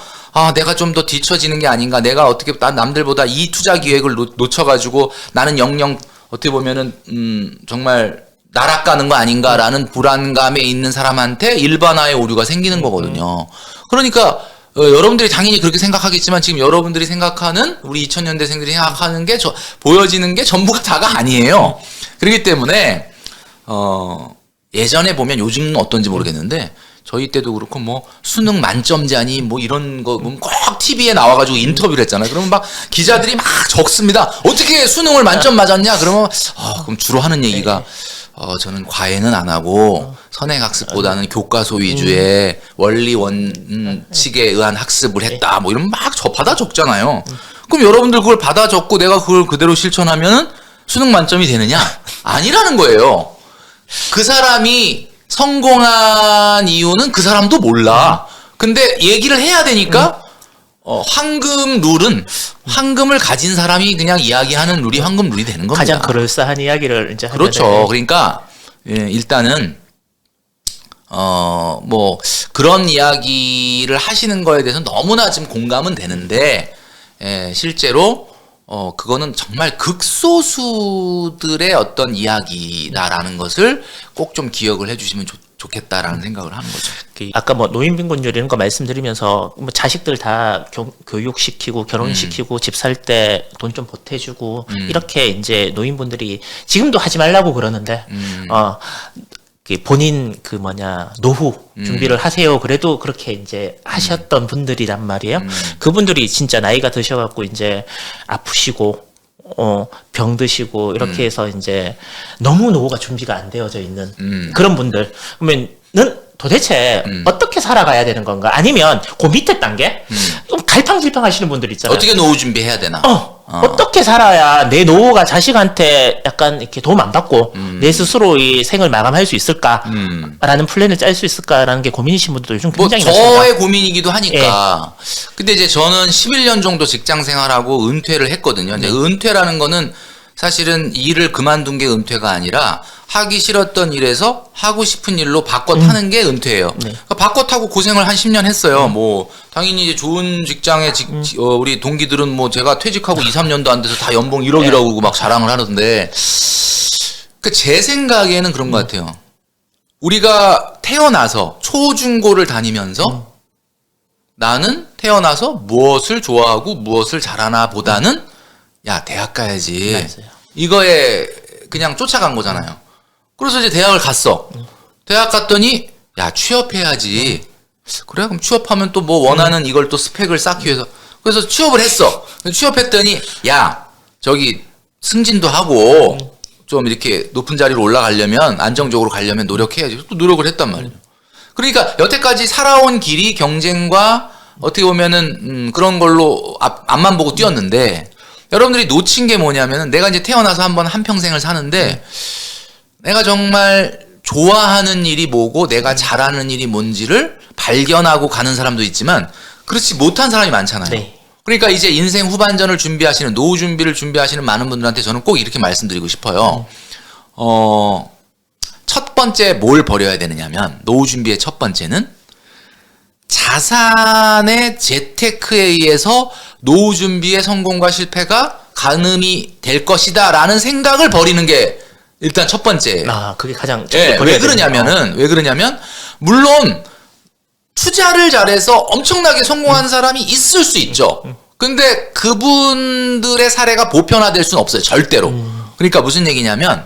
내가 좀 더 뒤처지는 게 아닌가. 내가 어떻게 남들보다 이 투자 기획을 놓쳐가지고 나는 영영 어떻게 보면은 정말 날아가는 거 아닌가라는 불안감에 있는 사람한테 일반화의 오류가 생기는 거거든요. 그러니까 여러분들이 당연히 그렇게 생각하겠지만 지금 여러분들이 생각하는 우리 2000년대생들이 생각하는 게 보여지는 게 전부가 다가 아니에요. 그렇기 때문에 예전에 보면 요즘은 어떤지 모르겠는데 저희 때도 그렇고 뭐 수능 만점자니 뭐 이런 거 꼭 TV에 나와가지고 인터뷰를 했잖아요. 그러면 막 기자들이 막 적습니다. 어떻게 수능을 만점 맞았냐? 그러면 그럼 주로 하는 얘기가 저는 과외는 안 하고 선행학습보다는 교과서 위주의 원리 원칙에 의한 학습을 했다. 뭐 이러면 막 받아 적잖아요. 그럼 여러분들 그걸 받아 적고 내가 그걸 그대로 실천하면은 수능 만점이 되느냐? 아니라는 거예요. 그 사람이 성공한 이유는 그 사람도 몰라. 근데 얘기를 해야 되니까 황금 룰은 황금을 가진 사람이 그냥 이야기하는 룰이 황금 룰이 되는 겁니다. 가장 그럴싸한 이야기를 이제 그렇죠. 그러니까 일단은 뭐 그런 이야기를 하시는 거에 대해서 너무나 지금 공감은 되는데 실제로 그거는 정말 극소수들의 어떤 이야기다라는 것을 꼭 좀 기억을 해주시면 좋겠다라는 생각을 하는 거죠. 아까 뭐 노인빈곤율 이런 거 말씀드리면서 뭐 자식들 다 교육시키고 결혼시키고 집 살 때 돈 좀 보태주고 이렇게 이제 노인분들이 지금도 하지 말라고 그러는데 본인 노후 준비를 하세요. 그래도 그렇게 이제 하셨던 분들이란 말이에요. 그분들이 진짜 나이가 드셔갖고 이제 아프시고 병 드시고 이렇게 해서 이제 너무 노후가 준비가 안 되어져 있는 그런 분들 그러면은 도대체 어떻게 살아가야 되는 건가? 아니면 그 밑에 단계 좀 갈팡질팡 하시는 분들 있잖아요. 어떻게 노후 준비해야 되나? 어떻게 살아야 내 노후가 자식한테 약간 이렇게 도움 안 받고 내 스스로 이 생을 마감할 수 있을까라는 플랜을 짤 수 있을까라는 게 고민이신 분들도 요즘 굉장히 많습니다. 저의 고민이기도 하니까. 근데 이제 저는 11년 정도 직장 생활하고 은퇴를 했거든요. 근데 은퇴라는 거는 사실은 일을 그만둔 게 은퇴가 아니라 하기 싫었던 일에서 하고 싶은 일로 바꿔 타는 게 은퇴예요. 그러니까 바꿔 타고 고생을 한 10년 했어요. 뭐 당연히 이제 좋은 직장에 우리 동기들은 뭐 제가 퇴직하고 2, 3년도 안 돼서 다 연봉 1억이라고 막 자랑을 하는데 제 생각에는 그런 것 같아요. 우리가 태어나서 초중고를 다니면서 나는 태어나서 무엇을 좋아하고 무엇을 잘하나 보다는 야 대학 가야지. 맞아요. 이거에 그냥 쫓아간 거잖아요. 그래서 이제 대학을 갔어. 대학 갔더니 야 취업해야지. 그래 그럼 취업하면 또 뭐 원하는 이걸 또 스펙을 쌓기 위해서 그래서 취업을 했어. 취업했더니 야 저기 승진도 하고 좀 이렇게 높은 자리로 올라가려면 안정적으로 가려면 노력해야지. 또 노력을 했단 말이에요. 그러니까 여태까지 살아온 길이 경쟁과 어떻게 보면은 그런 걸로 앞만 보고 뛰었는데 여러분들이 놓친 게 뭐냐면은 내가 이제 태어나서 한평생을 사는데 내가 정말 좋아하는 일이 뭐고 내가 잘하는 일이 뭔지를 발견하고 가는 사람도 있지만 그렇지 못한 사람이 많잖아요. 네. 그러니까 이제 인생 후반전을 준비하시는 노후 준비를 준비하시는 많은 분들한테 저는 꼭 이렇게 말씀드리고 싶어요. 첫 번째 뭘 버려야 되느냐면 노후 준비의 첫 번째는 자산의 재테크에 의해서 노후 준비의 성공과 실패가 가늠이 될 것이다라는 생각을 버리는 게 일단 첫 번째예요. 아, 그게 가장 예, 왜 그러냐면 물론 투자를 잘해서 엄청나게 성공한 사람이 있을 수 있죠. 근데 그분들의 사례가 보편화될 수는 없어요. 절대로. 그러니까 무슨 얘기냐면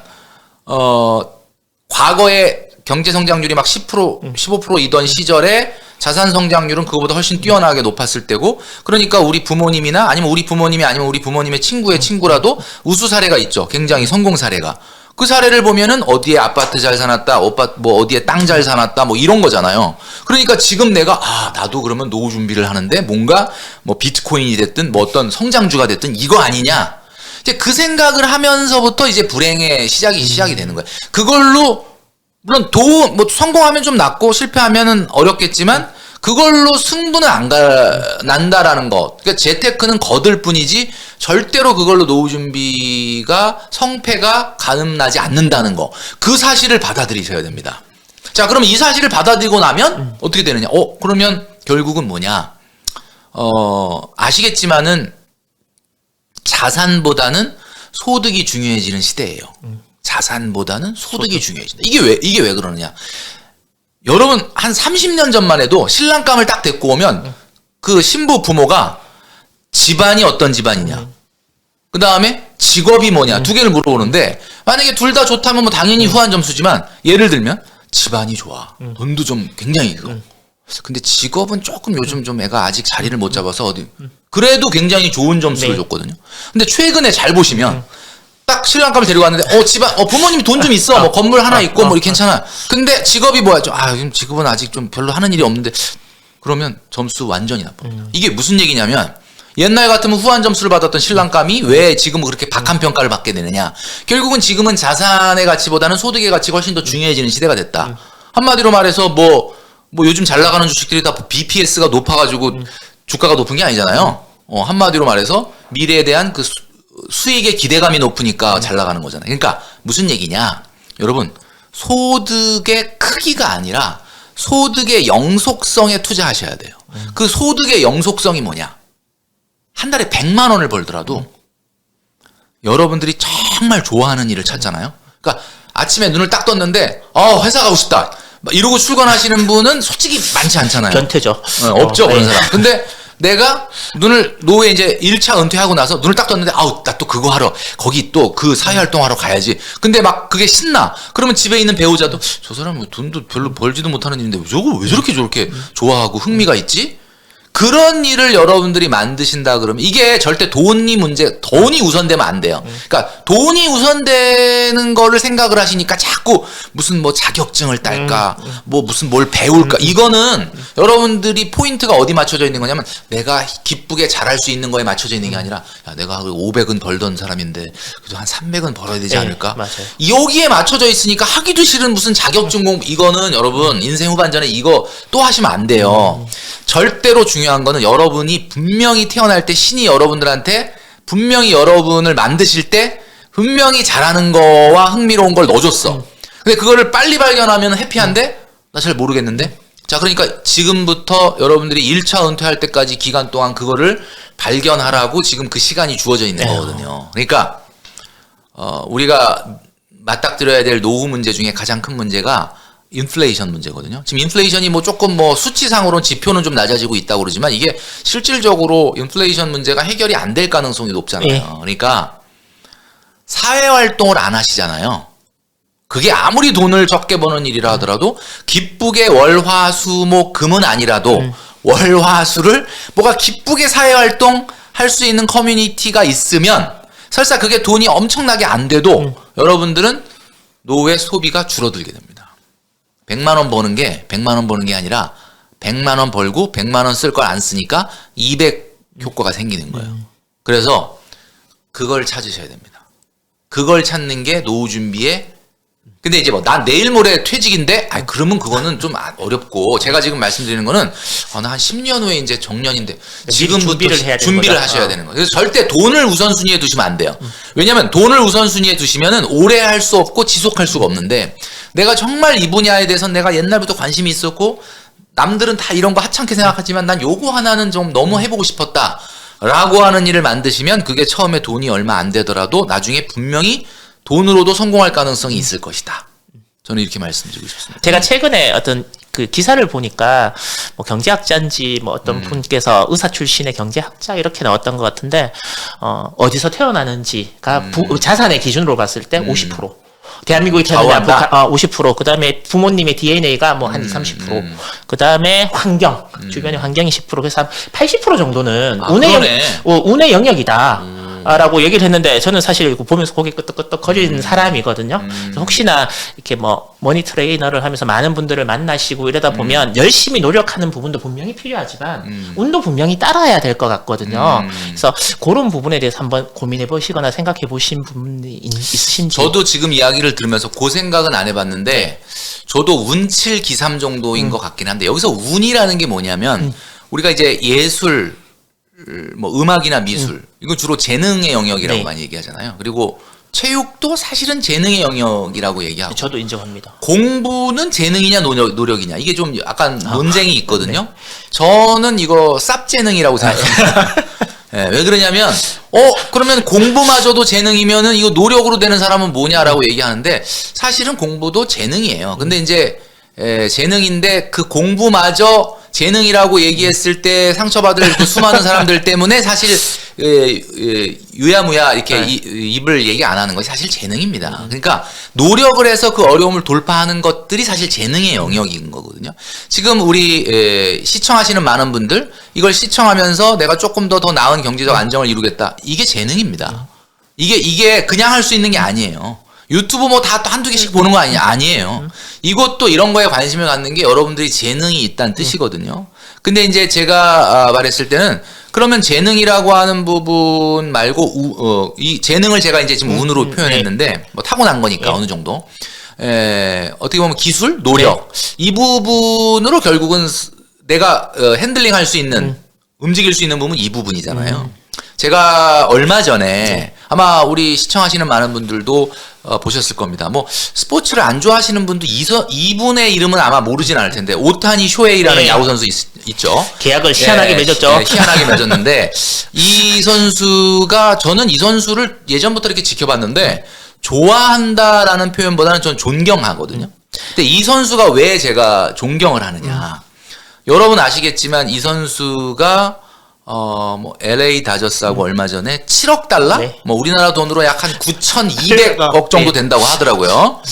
과거에 경제 성장률이 막 10%, 15%이던 시절에 자산 성장률은 그거보다 훨씬 뛰어나게 높았을 때고 그러니까 우리 부모님이나 아니면 우리 부모님이 아니면 우리 부모님의 친구의 친구라도 우수 사례가 있죠. 굉장히 성공 사례가. 그 사례를 보면은 어디에 아파트 잘 사놨다, 뭐 어디에 땅 잘 사놨다, 뭐 이런 거잖아요. 그러니까 지금 내가 나도 그러면 노후 준비를 하는데 뭔가 뭐 비트코인이 됐든 뭐 어떤 성장주가 됐든 이거 아니냐. 이제 그 생각을 하면서부터 이제 불행의 시작이 되는 거예요. 그걸로 물론 뭐 성공하면 좀 낫고 실패하면은 어렵겠지만 그걸로 승부는 안 난다라는 것. 그러니까 재테크는 거들 뿐이지 절대로 그걸로 노후 준비가 성패가 가늠나지 않는다는 거. 그 사실을 받아들이셔야 됩니다. 자, 그럼 이 사실을 받아들이고 나면 어떻게 되느냐? 그러면 결국은 뭐냐? 아시겠지만은 자산보다는 소득이 중요해지는 시대예요. 자산보다는 소득이 중요해진다. 이게 왜 그러느냐? 여러분 한 30년 전만 해도 신랑감을 딱 데리고 오면 그 신부 부모가 집안이 어떤 집안이냐, 그 다음에 직업이 뭐냐 두 개를 물어보는데 만약에 둘 다 좋다면 뭐 당연히 후한 점수지만 예를 들면 집안이 좋아, 돈도 좀 굉장히 있어. 근데 직업은 조금 요즘 좀 애가 아직 자리를 못 잡아서 어디 그래도 굉장히 좋은 점수를 줬거든요. 근데 최근에 잘 보시면 딱 신랑감을 데리고 왔는데 집안 부모님이 돈 좀 있어, 뭐 건물 하나 있고 뭐 이렇게 괜찮아. 근데 직업이 뭐야? 요즘 직업은 아직 좀 별로 하는 일이 없는데 그러면 점수 완전히 나빠. 이게 무슨 얘기냐면 옛날 같으면 후한 점수를 받았던 신랑감이 왜 지금 그렇게 박한 평가를 받게 되느냐? 결국은 지금은 자산의 가치보다는 소득의 가치가 훨씬 더 중요해지는 시대가 됐다. 한마디로 말해서 뭐 요즘 잘 나가는 주식들이 다 BPS가 높아가지고 주가가 높은 게 아니잖아요. 한마디로 말해서 미래에 대한 그 수익의 기대감이 높으니까 잘 나가는 거잖아요. 그러니까 무슨 얘기냐? 여러분, 소득의 크기가 아니라 소득의 영속성에 투자하셔야 돼요. 그 소득의 영속성이 뭐냐? 한 달에 100만 원을 벌더라도 여러분들이 정말 좋아하는 일을 찾잖아요. 그러니까 아침에 눈을 딱 떴는데 회사 가고 싶다 이러고 출근하시는 분은 솔직히 많지 않잖아요. 변태죠. 없죠, 그런 사람. 근데 내가 노후에 이제 1차 은퇴하고 나서 눈을 딱 떴는데 나 또 그거 하러 거기 또 그 사회활동하러 가야지. 근데 막 그게 신나. 그러면 집에 있는 배우자도 저 사람은 돈도 별로 벌지도 못하는 일인데 왜 저렇게 좋아하고 흥미가 있지? 그런 일을 여러분들이 만드신다 그러면 이게 절대 돈이 우선되면 안 돼요. 그러니까 돈이 우선되는 거를 생각을 하시니까 자꾸 무슨 뭐 자격증을 딸까, 뭐 무슨 뭘 배울까. 이거는 여러분들이 포인트가 어디 맞춰져 있는 거냐면 내가 기쁘게 잘할 수 있는 거에 맞춰져 있는 게 아니라 내가 500은 벌던 사람인데 그래도 한 300은 벌어야 되지 않을까? 맞아요. 여기에 맞춰져 있으니까 하기도 싫은 무슨 자격증 공부. 이거는 여러분 인생 후반전에 이거 또 하시면 안 돼요. 절대로 중요한 거는 여러분이 분명히 태어날 때 신이 여러분들한테 분명히 여러분을 만드실 때 분명히 잘하는 거와 흥미로운 걸 넣어줬어. 근데 그거를 빨리 발견하면 해피한데 나 잘 모르겠는데. 자, 그러니까 지금부터 여러분들이 1차 은퇴할 때까지 기간 동안 그거를 발견하라고 지금 그 시간이 주어져 있는 거거든요. 그러니까 우리가 맞닥뜨려야 될 노후 문제 중에 가장 큰 문제가 인플레이션 문제거든요. 지금 인플레이션이 뭐 조금 뭐 수치상으로는 지표는 좀 낮아지고 있다고 그러지만 이게 실질적으로 인플레이션 문제가 해결이 안 될 가능성이 높잖아요. 예. 그러니까 사회 활동을 안 하시잖아요. 그게 아무리 돈을 적게 버는 일이라 하더라도 기쁘게 월화수목 금은 아니라도 월화수를 뭐가 기쁘게 사회 활동 할 수 있는 커뮤니티가 있으면 설사 그게 돈이 엄청나게 안 돼도 여러분들은 노후의 소비가 줄어들게 됩니다. 100만 원 버는 게 100만 원 버는 게 아니라 100만 원 벌고 100만 원 쓸 걸 안 쓰니까 200 효과가 생기는 거예요. 그래서 그걸 찾으셔야 됩니다. 그걸 찾는 게 노후 준비에 근데 이제 뭐 난 내일 모레 퇴직인데 그러면 그거는 좀 어렵고 제가 지금 말씀드리는 거는 나 한 10년 후에 이제 정년인데 지금부터 준비를 하셔야 되는 거예요. 그래서 절대 돈을 우선순위에 두시면 안 돼요. 왜냐면 돈을 우선순위에 두시면은 오래 할 수 없고 지속할 수가 없는데 내가 정말 이 분야에 대해서 내가 옛날부터 관심이 있었고 남들은 다 이런 거 하찮게 생각하지만 난 요거 하나는 좀 너무 해보고 싶었다 라고 하는 일을 만드시면 그게 처음에 돈이 얼마 안 되더라도 나중에 분명히 돈으로도 성공할 가능성이 있을 것이다. 저는 이렇게 말씀드리고 싶습니다. 제가 최근에 어떤 그 기사를 보니까 뭐 경제학자인지 뭐 어떤 분께서 의사 출신의 경제학자 이렇게 나왔던 것 같은데 어디서 태어나는지가 자산의 기준으로 봤을 때 50%. 대한민국이 태어나면 50%, 그 다음에 부모님의 DNA가 뭐 한 20, 30%, 그 다음에 환경, 주변의 환경이 10%, 그래서 한 80% 정도는 운의 영역이다. 라고 얘기를 했는데 저는 사실 보면서 고개 끄덕끄덕 거리는 사람이거든요. 혹시나 이렇게 뭐 머니 트레이너를 하면서 많은 분들을 만나시고 이러다 보면 열심히 노력하는 부분도 분명히 필요하지만 운도 분명히 따라야 될 것 같거든요. 그래서 그런 부분에 대해서 한번 고민해 보시거나 생각해 보신 부분이 있으신지. 저도 지금 이야기를 들으면서 그 생각은 안 해봤는데 저도 운칠 기삼 정도인 것 같긴 한데 여기서 운이라는 게 뭐냐면 우리가 이제 예술 뭐 음악이나 미술 이건 주로 재능의 영역이라고 네. 많이 얘기하잖아요. 그리고 체육도 사실은 재능의 영역이라고 얘기하고 저도 인정합니다. 공부는 재능이냐 노력이냐 이게 좀 약간 논쟁이 있거든요. 네. 저는 이거 쌉재능이라고 생각합니다. 네, 왜 그러냐면 그러면 공부마저도 재능이면은 이거 노력으로 되는 사람은 뭐냐라고 얘기하는데 사실은 공부도 재능이에요. 근데 이제 재능인데 그 공부마저 재능이라고 얘기했을 때 상처받을 그 수많은 사람들 때문에 사실 유야무야 이렇게 입을 얘기 안 하는 것이 사실 재능입니다. 그러니까 노력을 해서 그 어려움을 돌파하는 것들이 사실 재능의 영역인 거거든요. 지금 우리 시청하시는 많은 분들 이걸 시청하면서 내가 조금 더 나은 경제적 안정을 이루겠다. 이게 재능입니다. 이게 그냥 할 수 있는 게 아니에요. 유튜브 뭐 다 한두 개씩 보는 거 아니에요. 이것도 이런 거에 관심을 갖는 게 여러분들이 재능이 있다는 뜻이거든요. 근데 이제 제가 말했을 때는 그러면 재능이라고 하는 부분 말고 이 재능을 제가 이제 지금 운으로 표현했는데 뭐 타고난 거니까 어느 정도 어떻게 보면 기술, 노력 이 부분으로 결국은 내가 핸들링 할 수 있는 움직일 수 있는 부분 이 부분이잖아요. 제가 얼마 전에 아마 우리 시청하시는 많은 분들도 보셨을 겁니다. 뭐 스포츠를 안 좋아하시는 분도 이분의 이름은 아마 모르진 않을 텐데 오타니 쇼헤이라는 야구 선수 있죠. 계약을 희한하게 맺었죠. 희한하게 맺었는데 이 선수가 저는 이 선수를 예전부터 이렇게 지켜봤는데 좋아한다라는 표현보다는 전 존경하거든요. 근데 이 선수가 왜 제가 존경을 하느냐? 여러분 아시겠지만 이 선수가 뭐 LA 다저스하고 얼마 전에 7억 달러? 네. 뭐 우리나라 돈으로 약 한 9,200억 정도 된다고 하더라고요.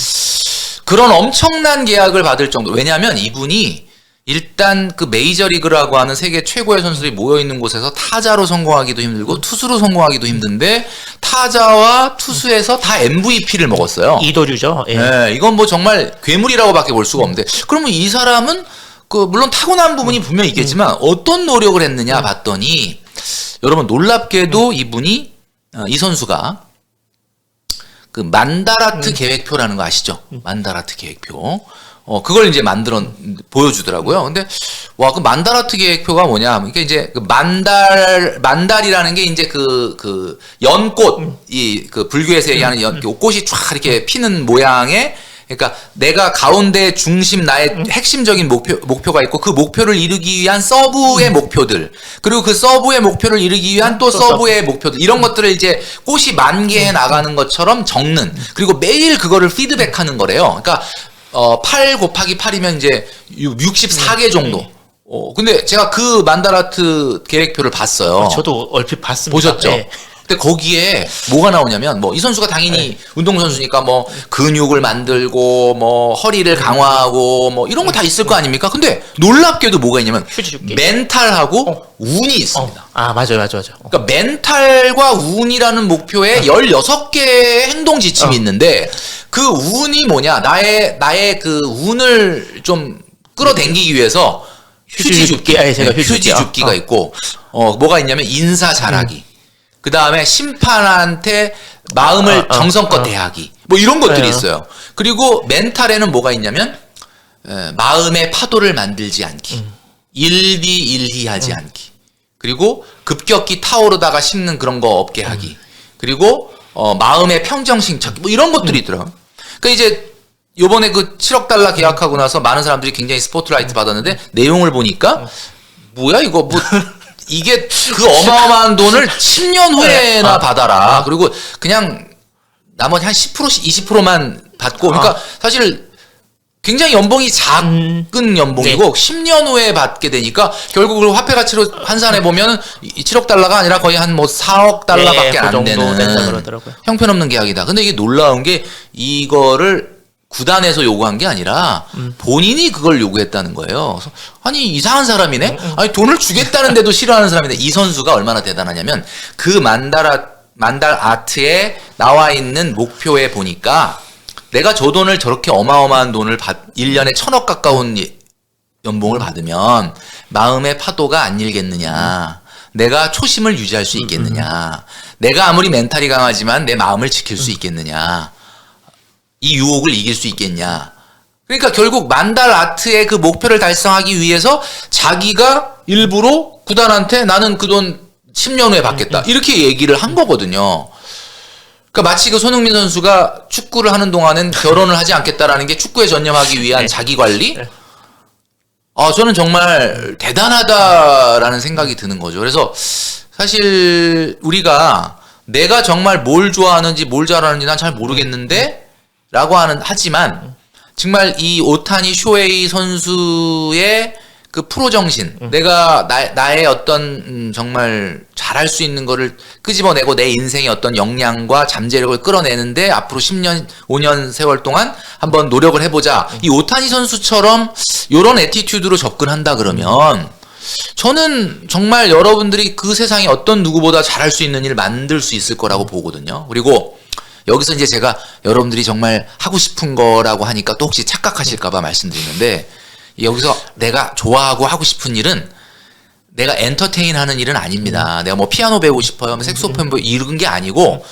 그런 엄청난 계약을 받을 정도. 왜냐하면 이분이 일단 그 메이저리그라고 하는 세계 최고의 선수들이 모여 있는 곳에서 타자로 성공하기도 힘들고 투수로 성공하기도 힘든데 타자와 투수에서 다 MVP를 먹었어요. 이도류죠. 예. 네, 이건 뭐 정말 괴물이라고밖에 볼 수가 없는데 그러면 이 사람은 물론 타고난 부분이 분명히 있겠지만 어떤 노력을 했느냐 봤더니 여러분 놀랍게도 이분이 이 선수가 그 만다라트 계획표라는 거 아시죠? 만다라트 계획표. 그걸 이제 보여주더라고요. 근데 와, 그 만다라트 계획표가 뭐냐? 그러니까 이제 그 만달이라는 게 이제 그 연꽃 그 불교에서 얘기하는 꽃이 쫙 이렇게 피는 모양의 그러니까 내가 가운데 중심 나의 핵심적인 목표가 있고 그 목표를 이루기 위한 서브의 목표들 그리고 그 서브의 목표를 이루기 위한 또 서브의 목표들 이런 것들을 이제 꽃이 만개해 나가는 것처럼 적는 그리고 매일 그거를 피드백하는 거래요. 그러니까 8 곱하기 8이면 이제 64개 정도. 근데 제가 그 만다라트 계획표를 봤어요. 저도 얼핏 봤습니다. 보셨죠? 네. 근데 거기에 뭐가 나오냐면 뭐 이 선수가 당연히 운동선수니까 뭐 근육을 만들고 뭐 허리를 강화하고 뭐 이런 거 다 있을 거 아닙니까? 근데 놀랍게도 뭐가 있냐면 휴지 줍기. 멘탈하고 운이 있습니다. 맞아요. 그러니까 멘탈과 운이라는 목표에 16개의 행동 지침이 있는데 그 운이 뭐냐? 나의 그 운을 좀 끌어당기기 위해서 휴지 줍기. 제가 휴지 줍기가 있고 뭐가 있냐면 인사 잘하기. 그 다음에 심판한테 마음을 정성껏 대하기. 뭐 이런 것들이 있어요. 그리고 멘탈에는 뭐가 있냐면 마음의 파도를 만들지 않기. 일비일희하지 않기. 그리고 급격히 타오르다가 식는 그런 거 없게 하기. 그리고 마음의 평정심 찾기. 뭐 이런 것들이 있더라고요. 그러니까 이제 요번에 그 7억 달러 계약하고 나서 많은 사람들이 굉장히 스포트라이트 받았는데 내용을 보니까 뭐야 이거 뭐 이게 그 어마어마한 돈을 10년 후에나 받아라. 그리고 그냥 나머지 한 10%씩 20%만 받고 그러니까 사실 굉장히 연봉이 작은 연봉이고 10년 후에 받게 되니까 결국 그 화폐 가치로 환산해 보면 7억 달러가 아니라 거의 한 뭐 4억 달러밖에 안 되는 형편없는 계약이다. 근데 이게 놀라운 게 이거를 구단에서 요구한 게 아니라 본인이 그걸 요구했다는 거예요. 그래서 아니 이상한 사람이네. 아니 돈을 주겠다는데도 싫어하는 사람인데 이 선수가 얼마나 대단하냐면 그 만달 아트에 나와 있는 목표에 보니까 내가 저 돈을 저렇게 어마어마한 돈을 1년에 1,000억 가까운 연봉을 받으면 마음의 파도가 안 일겠느냐. 내가 초심을 유지할 수 있겠느냐. 내가 아무리 멘탈이 강하지만 내 마음을 지킬 수 있겠느냐. 이 유혹을 이길 수 있겠냐. 그러니까 결국 만달 아트의 그 목표를 달성하기 위해서 자기가 일부러 구단한테 나는 그 돈 10년 후에 받겠다. 이렇게 얘기를 한 거거든요. 그러니까 마치 그 손흥민 선수가 축구를 하는 동안은 결혼을 하지 않겠다라는 게 축구에 전념하기 위한 자기 관리? 저는 정말 대단하다라는 생각이 드는 거죠. 그래서 사실 우리가 내가 정말 뭘 좋아하는지 뭘 잘하는지 난 잘 모르겠는데 라고 하지만 정말 이 오타니 쇼헤이 선수의 그 프로 정신, 내가 나의 어떤 정말 잘할 수 있는 거를 끄집어내고 내 인생의 어떤 역량과 잠재력을 끌어내는데 앞으로 10년, 5년 세월 동안 한번 노력을 해보자. 이 오타니 선수처럼 이런 애티튜드로 접근한다 그러면 저는 정말 여러분들이 그 세상에 어떤 누구보다 잘할 수 있는 일을 만들 수 있을 거라고 보거든요. 그리고 여기서 이제 제가 여러분들이 정말 하고 싶은 거라고 하니까 또 혹시 착각하실까봐 말씀드리는데 여기서 내가 좋아하고 하고 싶은 일은 내가 엔터테인 하는 일은 아닙니다. 내가 뭐 피아노 배우고 싶어요. 뭐 색소폰 이런 게 아니고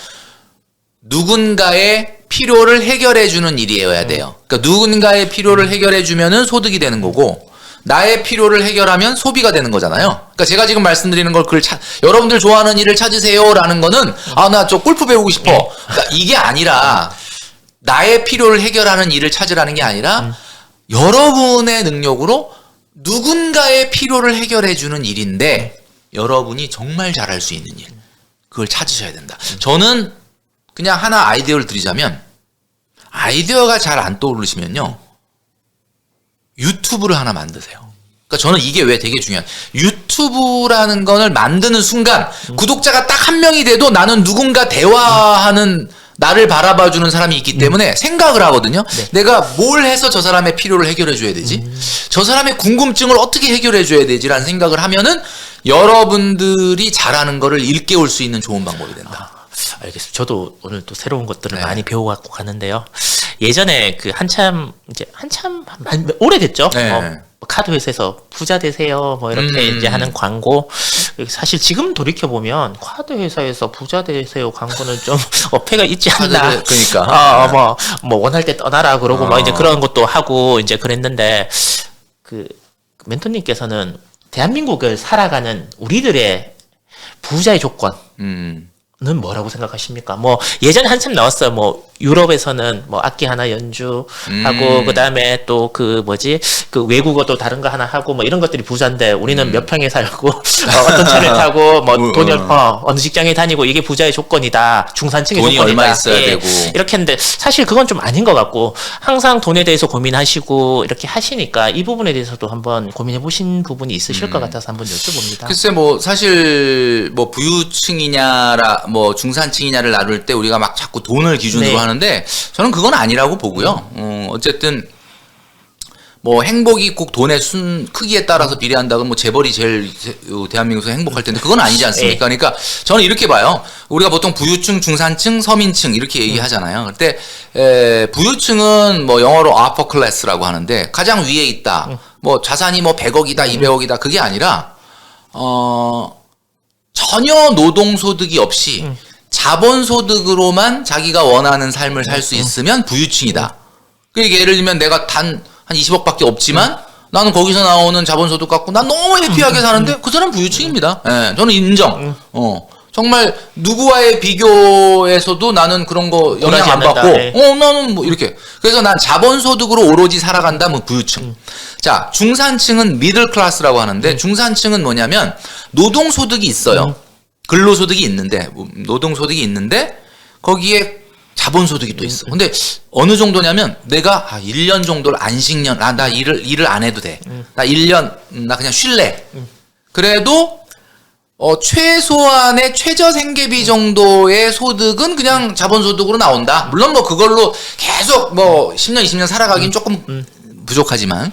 누군가의 필요를 해결해 주는 일이어야 돼요. 그러니까 누군가의 필요를 해결해 주면은 소득이 되는 거고 나의 필요를 해결하면 소비가 되는 거잖아요. 그러니까 제가 지금 말씀드리는 걸 여러분들 좋아하는 일을 찾으세요라는 거는 나 저 골프 배우고 싶어. 그러니까 이게 아니라 나의 필요를 해결하는 일을 찾으라는 게 아니라 여러분의 능력으로 누군가의 필요를 해결해 주는 일인데 여러분이 정말 잘할 수 있는 일. 그걸 찾으셔야 된다. 저는 그냥 하나 아이디어를 드리자면 아이디어가 잘 안 떠오르시면요. 유튜브를 하나 만드세요. 그러니까 저는 이게 왜 되게 중요한 유튜브라는 거를 만드는 순간 구독자가 딱 한 명이 돼도 나는 누군가 대화하는 나를 바라봐주는 사람이 있기 때문에 생각을 하거든요. 내가 뭘 해서 저 사람의 필요를 해결해 줘야 되지? 저 사람의 궁금증을 어떻게 해결해 줘야 되지라는 생각을 하면은 여러분들이 잘하는 거를 일깨울 수 있는 좋은 방법이 된다. 알겠습니다. 저도 오늘 또 새로운 것들을 많이 배워갖고 가는데요. 예전에 그 한참 오래됐죠. 카드 회사에서 부자 되세요. 뭐 이렇게 이제 하는 광고. 사실 지금 돌이켜 보면 카드 회사에서 부자 되세요 광고는 좀 어폐가 있지 않나. 그러니까. 뭐 원할 때 떠나라 그러고 막 이제 그런 것도 하고 이제 그랬는데 그 멘토님께서는 대한민국을 살아가는 우리들의 부자의 조건. 는 뭐라고 생각하십니까? 뭐 예전에 한참 나왔어요. 뭐 유럽에서는 뭐 악기 하나 연주하고 그다음에 또 그 뭐지 그 외국어도 다른 거 하나 하고 뭐 이런 것들이 부자인데 우리는 몇 평에 살고 어떤 차를 타고 뭐 돈이 어느 직장에 다니고 이게 부자의 조건이다. 중산층의 돈이 조건이다. 얼마 있어야 되고. 이렇게 했는데 사실 그건 좀 아닌 것 같고 항상 돈에 대해서 고민하시고 이렇게 하시니까 이 부분에 대해서도 한번 고민해 보신 부분이 있으실 것 같아서 한번 여쭤봅니다. 글쎄 뭐 사실 뭐 부유층이냐라 뭐 중산층이냐를 나눌 때 우리가 막 자꾸 돈을 기준으로 네. 하는데 저는 그건 아니라고 보고요. 어쨌든 뭐 행복이 꼭 돈의 크기에 따라서 비례한다고 뭐 재벌이 제일 대한민국에서 행복할 텐데 그건 아니지 않습니까? 그러니까 저는 이렇게 봐요. 우리가 보통 부유층, 중산층, 서민층 이렇게 얘기하잖아요. 그때 부유층은 뭐 영어로 upper class라고 하는데 가장 위에 있다. 뭐 자산이 뭐 100억이다, 200억이다 그게 아니라 전혀 노동소득이 없이 자본소득으로만 자기가 원하는 삶을 살 수 있으면 부유층이다. 그러니까 예를 들면 내가 단 한 20억밖에 없지만 나는 거기서 나오는 자본소득 갖고 난 너무 해피하게 사는데 그 사람 부유층입니다. 예, 저는 인정. 정말 누구와의 비교에서도 나는 그런 거 영향 안 받고, 네. 나는 뭐 이렇게. 그래서 난 자본소득으로 오로지 살아간다, 뭐 부유층. 자, 중산층은 미들 클래스라고 하는데 중산층은 뭐냐면 노동소득이 있어요. 근로소득이 있는데, 노동소득이 있는데 거기에 자본소득이 또 있어. 근데 어느 정도냐면 내가 1년 정도를 안식년, 나 일을 안 해도 돼. 나 1년, 나 그냥 쉴래. 그래도 최소한의 최저생계비 정도의 소득은 그냥 자본소득으로 나온다. 물론 뭐 그걸로 계속 뭐 10년, 20년 살아가긴 조금 부족하지만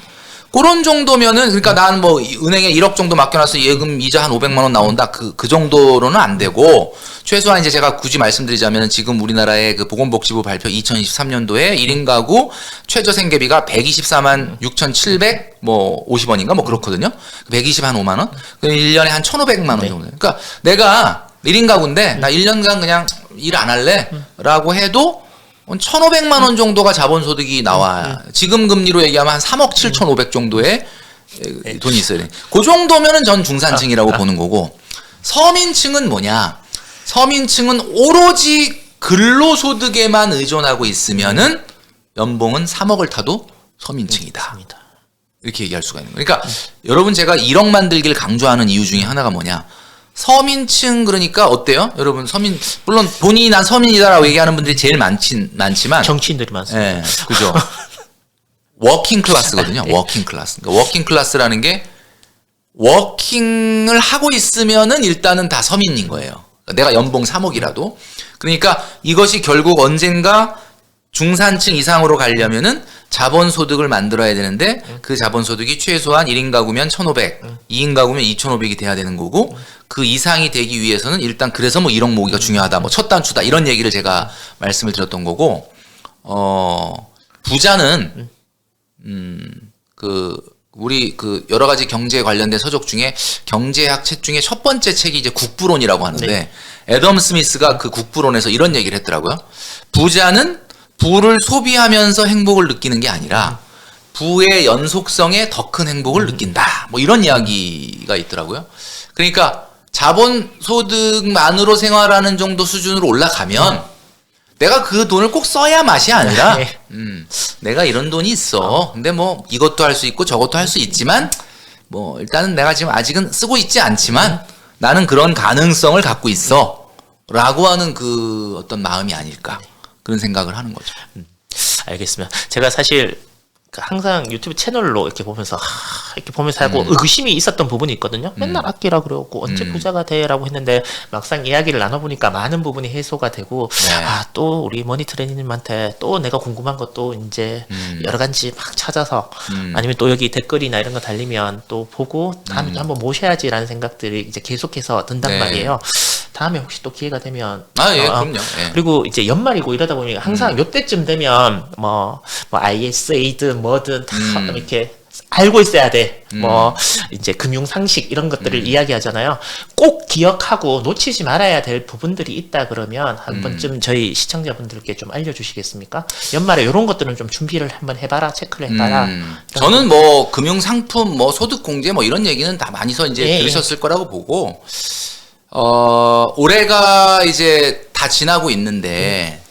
그런 정도면은 그러니까 나는 뭐 은행에 1억 정도 맡겨놔서 예금 이자 한 500만 원 나온다. 그 정도로는 안 되고 최소한 이제 제가 굳이 말씀드리자면 지금 우리나라의 그 보건복지부 발표 2023년도에 1인 가구 최저 생계비가 124만 6,700 뭐 50원인가 뭐 그렇거든요. 120 한 5만 원. 1년에 한 1,500만 원 정도. 그러니까 내가 1인 가구인데 나 1년간 그냥 일 안 할래라고 해도 1,500만 원 정도가 자본소득이 나와. 지금 금리로 얘기하면 한 3억 7,500 정도의 돈이 있어야 돼. 그 정도면은 전 중산층이라고 보는 거고. 서민층은 뭐냐? 서민층은 오로지 근로소득에만 의존하고 있으면은 연봉은 3억을 타도 서민층이다. 이렇게 얘기할 수가 있는 거예요. 그러니까 여러분 제가 1억 만들기를 강조하는 이유 중에 하나가 뭐냐? 서민층 그러니까 어때요? 여러분 서민 물론 본인이 난 서민이다라고 얘기하는 분들이 제일 많지만 정치인들이 많습니다. 예, 그죠. 워킹 클래스거든요. 워킹 클래스. 그러니까 워킹 클래스라는 게 워킹을 하고 있으면은 일단은 다 서민인 거예요. 그러니까 내가 연봉 3억이라도 그러니까 이것이 결국 언젠가 중산층 이상으로 가려면은 자본소득을 만들어야 되는데 그 자본소득이 최소한 1인 가구면 1,500, 2인 가구면 2,500이 돼야 되는 거고 그 이상이 되기 위해서는 일단 그래서 뭐 1억 모으기가 중요하다. 뭐 첫 단추다. 이런 얘기를 제가 말씀을 드렸던 거고 부자는 우리 그 여러 가지 경제 관련된 서적 중에 경제학 책 중에 첫 번째 책이 이제 국부론이라고 하는데 네. 애덤 스미스가 그 국부론에서 이런 얘기를 했더라고요. 부자는 부를 소비하면서 행복을 느끼는 게 아니라 부의 연속성에 더 큰 행복을 느낀다. 뭐 이런 이야기가 있더라고요. 그러니까 자본소득만으로 생활하는 정도 수준으로 올라가면 내가 그 돈을 꼭 써야 맛이 아니라 내가 이런 돈이 있어. 근데 뭐 이것도 할 수 있고 저것도 할 수 있지만 뭐 일단은 내가 지금 아직은 쓰고 있지 않지만 나는 그런 가능성을 갖고 있어. 라고 하는 그 어떤 마음이 아닐까. 그런 생각을 하는 거죠. 알겠습니다. 제가 사실 항상 유튜브 채널로 이렇게 보면서 이렇게 보면서 하고 의구심이 있었던 부분이 있거든요. 맨날 아끼라 그러고 언제 부자가 돼라고 했는데 막상 이야기를 나눠보니까 많은 부분이 해소가 되고 네. 또 우리 머니 트레이너님한테 또 내가 궁금한 것도 이제 여러 가지 막 찾아서 아니면 또 여기 댓글이나 이런 거 달리면 또 보고 다음에 또 한번 모셔야지라는 생각들이 이제 계속해서 든단 네. 말이에요. 다음에 혹시 또 기회가 되면 그럼요. 예. 그리고 이제 연말이고 이러다 보니 항상 요때쯤 되면 뭐 ISA든 뭐든 다 이렇게 알고 있어야 돼. 뭐 이제 금융 상식 이런 것들을 이야기하잖아요. 꼭 기억하고 놓치지 말아야 될 부분들이 있다 그러면 한 번쯤 저희 시청자분들께 좀 알려주시겠습니까? 연말에 이런 것들은 좀 준비를 한번 해봐라, 체크를 해봐라. 저는 뭐 금융 상품, 뭐 소득 공제 뭐 이런 얘기는 다 많이서 이제 예. 들으셨을 거라고 보고 올해가 이제 다 지나고 있는데,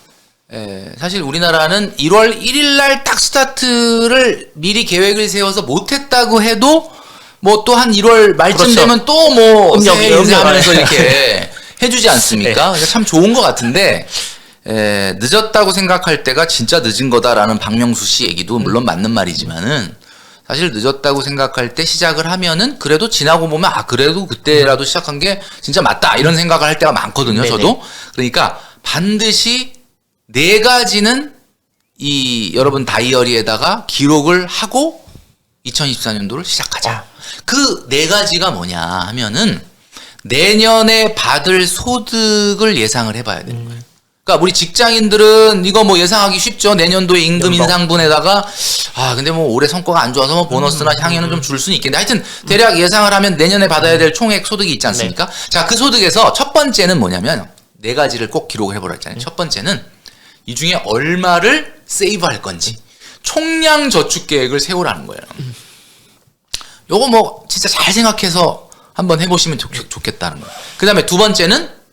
사실 우리나라는 1월 1일 날 딱 스타트를 미리 계획을 세워서 못했다고 해도, 뭐 또 한 1월 말쯤 그렇죠. 되면 또 뭐 새해 인사하면서 음력. 이렇게 해주지 않습니까? 그러니까 참 좋은 것 같은데, 늦었다고 생각할 때가 진짜 늦은 거다라는 박명수 씨 얘기도 물론 맞는 말이지만은, 사실 늦었다고 생각할 때 시작을 하면은 그래도 지나고 보면 그래도 그때라도 시작한 게 진짜 맞다 이런 생각을 할 때가 많거든요. 네네. 저도. 그러니까 반드시 4가지는 이 여러분 다이어리에다가 기록을 하고 2024년도를 시작하자. 그 4가지가 뭐냐 하면은 내년에 받을 소득을 예상을 해봐야 되는 거예요. 그러니까 우리 직장인들은 이거 뭐 예상하기 쉽죠. 내년도에 임금 연봉. 인상분에다가 근데 뭐 올해 성과가 안 좋아서 뭐 보너스나 향연은 좀 줄 수는 있겠는데 하여튼 대략 예상을 하면 내년에 받아야 될 총액 소득이 있지 않습니까? 자, 그 소득에서 첫 번째는 뭐냐면 4가지를 꼭 기록을 해보라 했잖아요. 첫 번째는 이 중에 얼마를 세이브할 건지 총량 저축 계획을 세우라는 거예요. 요거 뭐 진짜 잘 생각해서 한번 해보시면 좋겠다는 거예요. 그 다음에 두 번째는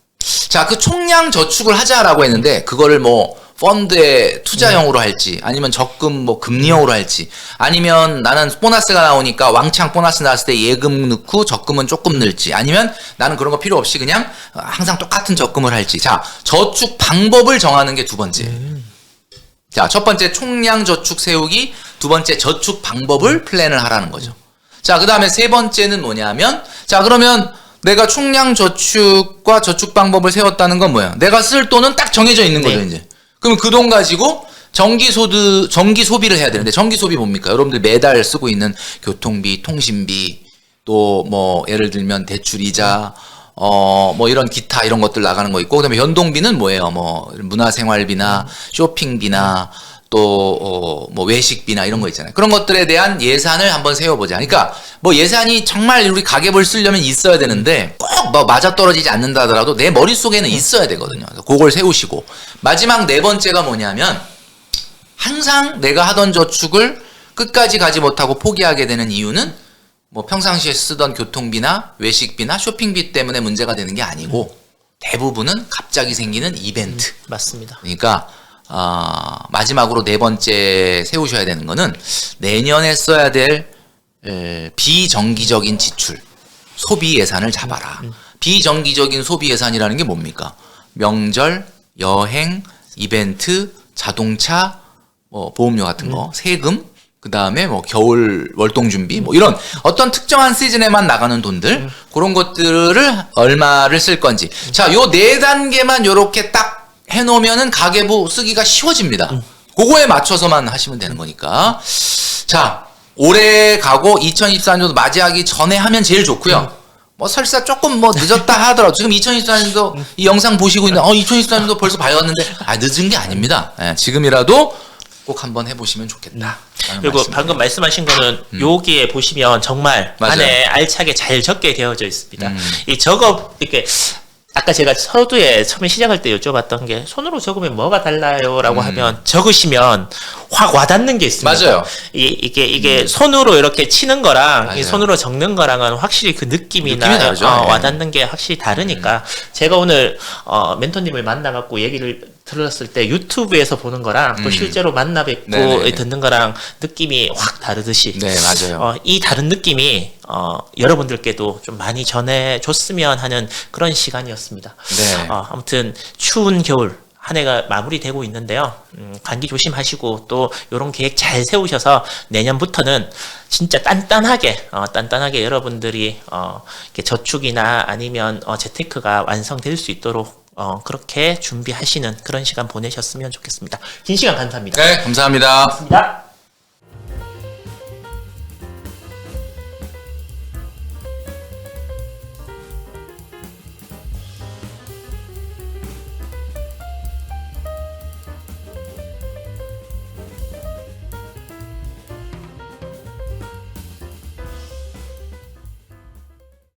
자, 그 총량 저축을 하자라고 했는데 그거를 뭐 펀드에 투자형으로 할지 아니면 적금 뭐 금리형으로 할지 아니면 나는 보너스가 나오니까 왕창 보너스 나왔을 때 예금 넣고 적금은 조금 넣을지 아니면 나는 그런 거 필요 없이 그냥 항상 똑같은 적금을 할지. 자, 저축 방법을 정하는 게 두 번째. 자, 첫 번째 총량 저축 세우기, 두 번째 저축 방법을 플랜을 하라는 거죠. 자, 그 다음에 세 번째는 뭐냐면 자, 그러면 내가 총량 저축과 저축 방법을 세웠다는 건 뭐야? 내가 쓸 돈은 딱 정해져 있는 거죠, 이제. 그럼 그 돈 가지고 정기 소비를 해야 되는데 정기 소비 뭡니까? 여러분들 매달 쓰고 있는 교통비, 통신비, 또 뭐 예를 들면 대출 이자, 뭐 이런 기타 이런 것들 나가는 거 있고 그다음에 연동비는 뭐예요? 뭐 문화생활비나 쇼핑비나 또 뭐 외식비나 이런 거 있잖아요. 그런 것들에 대한 예산을 한번 세워보자. 그러니까 뭐 예산이 정말 우리 가계부를 쓰려면 있어야 되는데 꼭 뭐 맞아떨어지지 않는다 하더라도 내 머릿속에는 있어야 되거든요. 그래서 그걸 세우시고 마지막 4번째가 뭐냐면 항상 내가 하던 저축을 끝까지 가지 못하고 포기하게 되는 이유는 뭐 평상시에 쓰던 교통비나 외식비나 쇼핑비 때문에 문제가 되는 게 아니고 대부분은 갑자기 생기는 이벤트. 맞습니다. 그러니까 마지막으로 4번째 세우셔야 되는 거는 내년에 써야 될 비정기적인 지출, 소비 예산을 잡아라. 비정기적인 소비 예산이라는 게 뭡니까? 명절, 여행, 이벤트, 자동차, 뭐 보험료 같은 거, 세금, 그 다음에 뭐 겨울 월동 준비, 뭐 이런 어떤 특정한 시즌에만 나가는 돈들, 그런 것들을 얼마를 쓸 건지. 자, 요 4단계만 요렇게 딱 해놓으면은 가계부 쓰기가 쉬워집니다. 그거에 맞춰서만 하시면 되는 거니까. 자, 올해 가고 2024년도 맞이하기 전에 하면 제일 좋고요. 뭐 설사 조금 뭐 늦었다 하더라도 지금 2024년도 이 영상 보시고 있는 2024년도 벌써 밝았는데 늦은 게 아닙니다. 지금이라도 꼭 한번 해보시면 좋겠다. 그리고 방금 말씀하신 거는 여기에 보시면 정말 맞아요. 안에 알차게 잘 적게 되어져 있습니다. 이 이렇게 아까 제가 서두에 처음에 시작할 때 여쭤봤던 게 손으로 적으면 뭐가 달라요라고 하면 적으시면 확 와닿는 게 있습니다. 맞아요. 이게 손으로 이렇게 치는 거랑 맞아요. 이 손으로 적는 거랑은 확실히 그 느낌이나 느낌이 다르죠. 와닿는 게 확실히 다르니까 제가 오늘 멘토님을 만나갖고 얘기를 들었을 때 유튜브에서 보는 거랑 또 실제로 만나 뵙고 네네네. 듣는 거랑 느낌이 확 다르듯이 네, 맞아요. 이 다른 느낌이 여러분들께도 좀 많이 전해줬으면 하는 그런 시간이었습니다. 네. 아무튼 추운 겨울 한 해가 마무리되고 있는데요. 감기 조심하시고 또 이런 계획 잘 세우셔서 내년부터는 진짜 단단하게 여러분들이 이렇게 저축이나 아니면 재테크가 완성될 수 있도록 그렇게 준비하시는 그런 시간 보내셨으면 좋겠습니다. 긴 시간 감사합니다. 네, 감사합니다. 고맙습니다.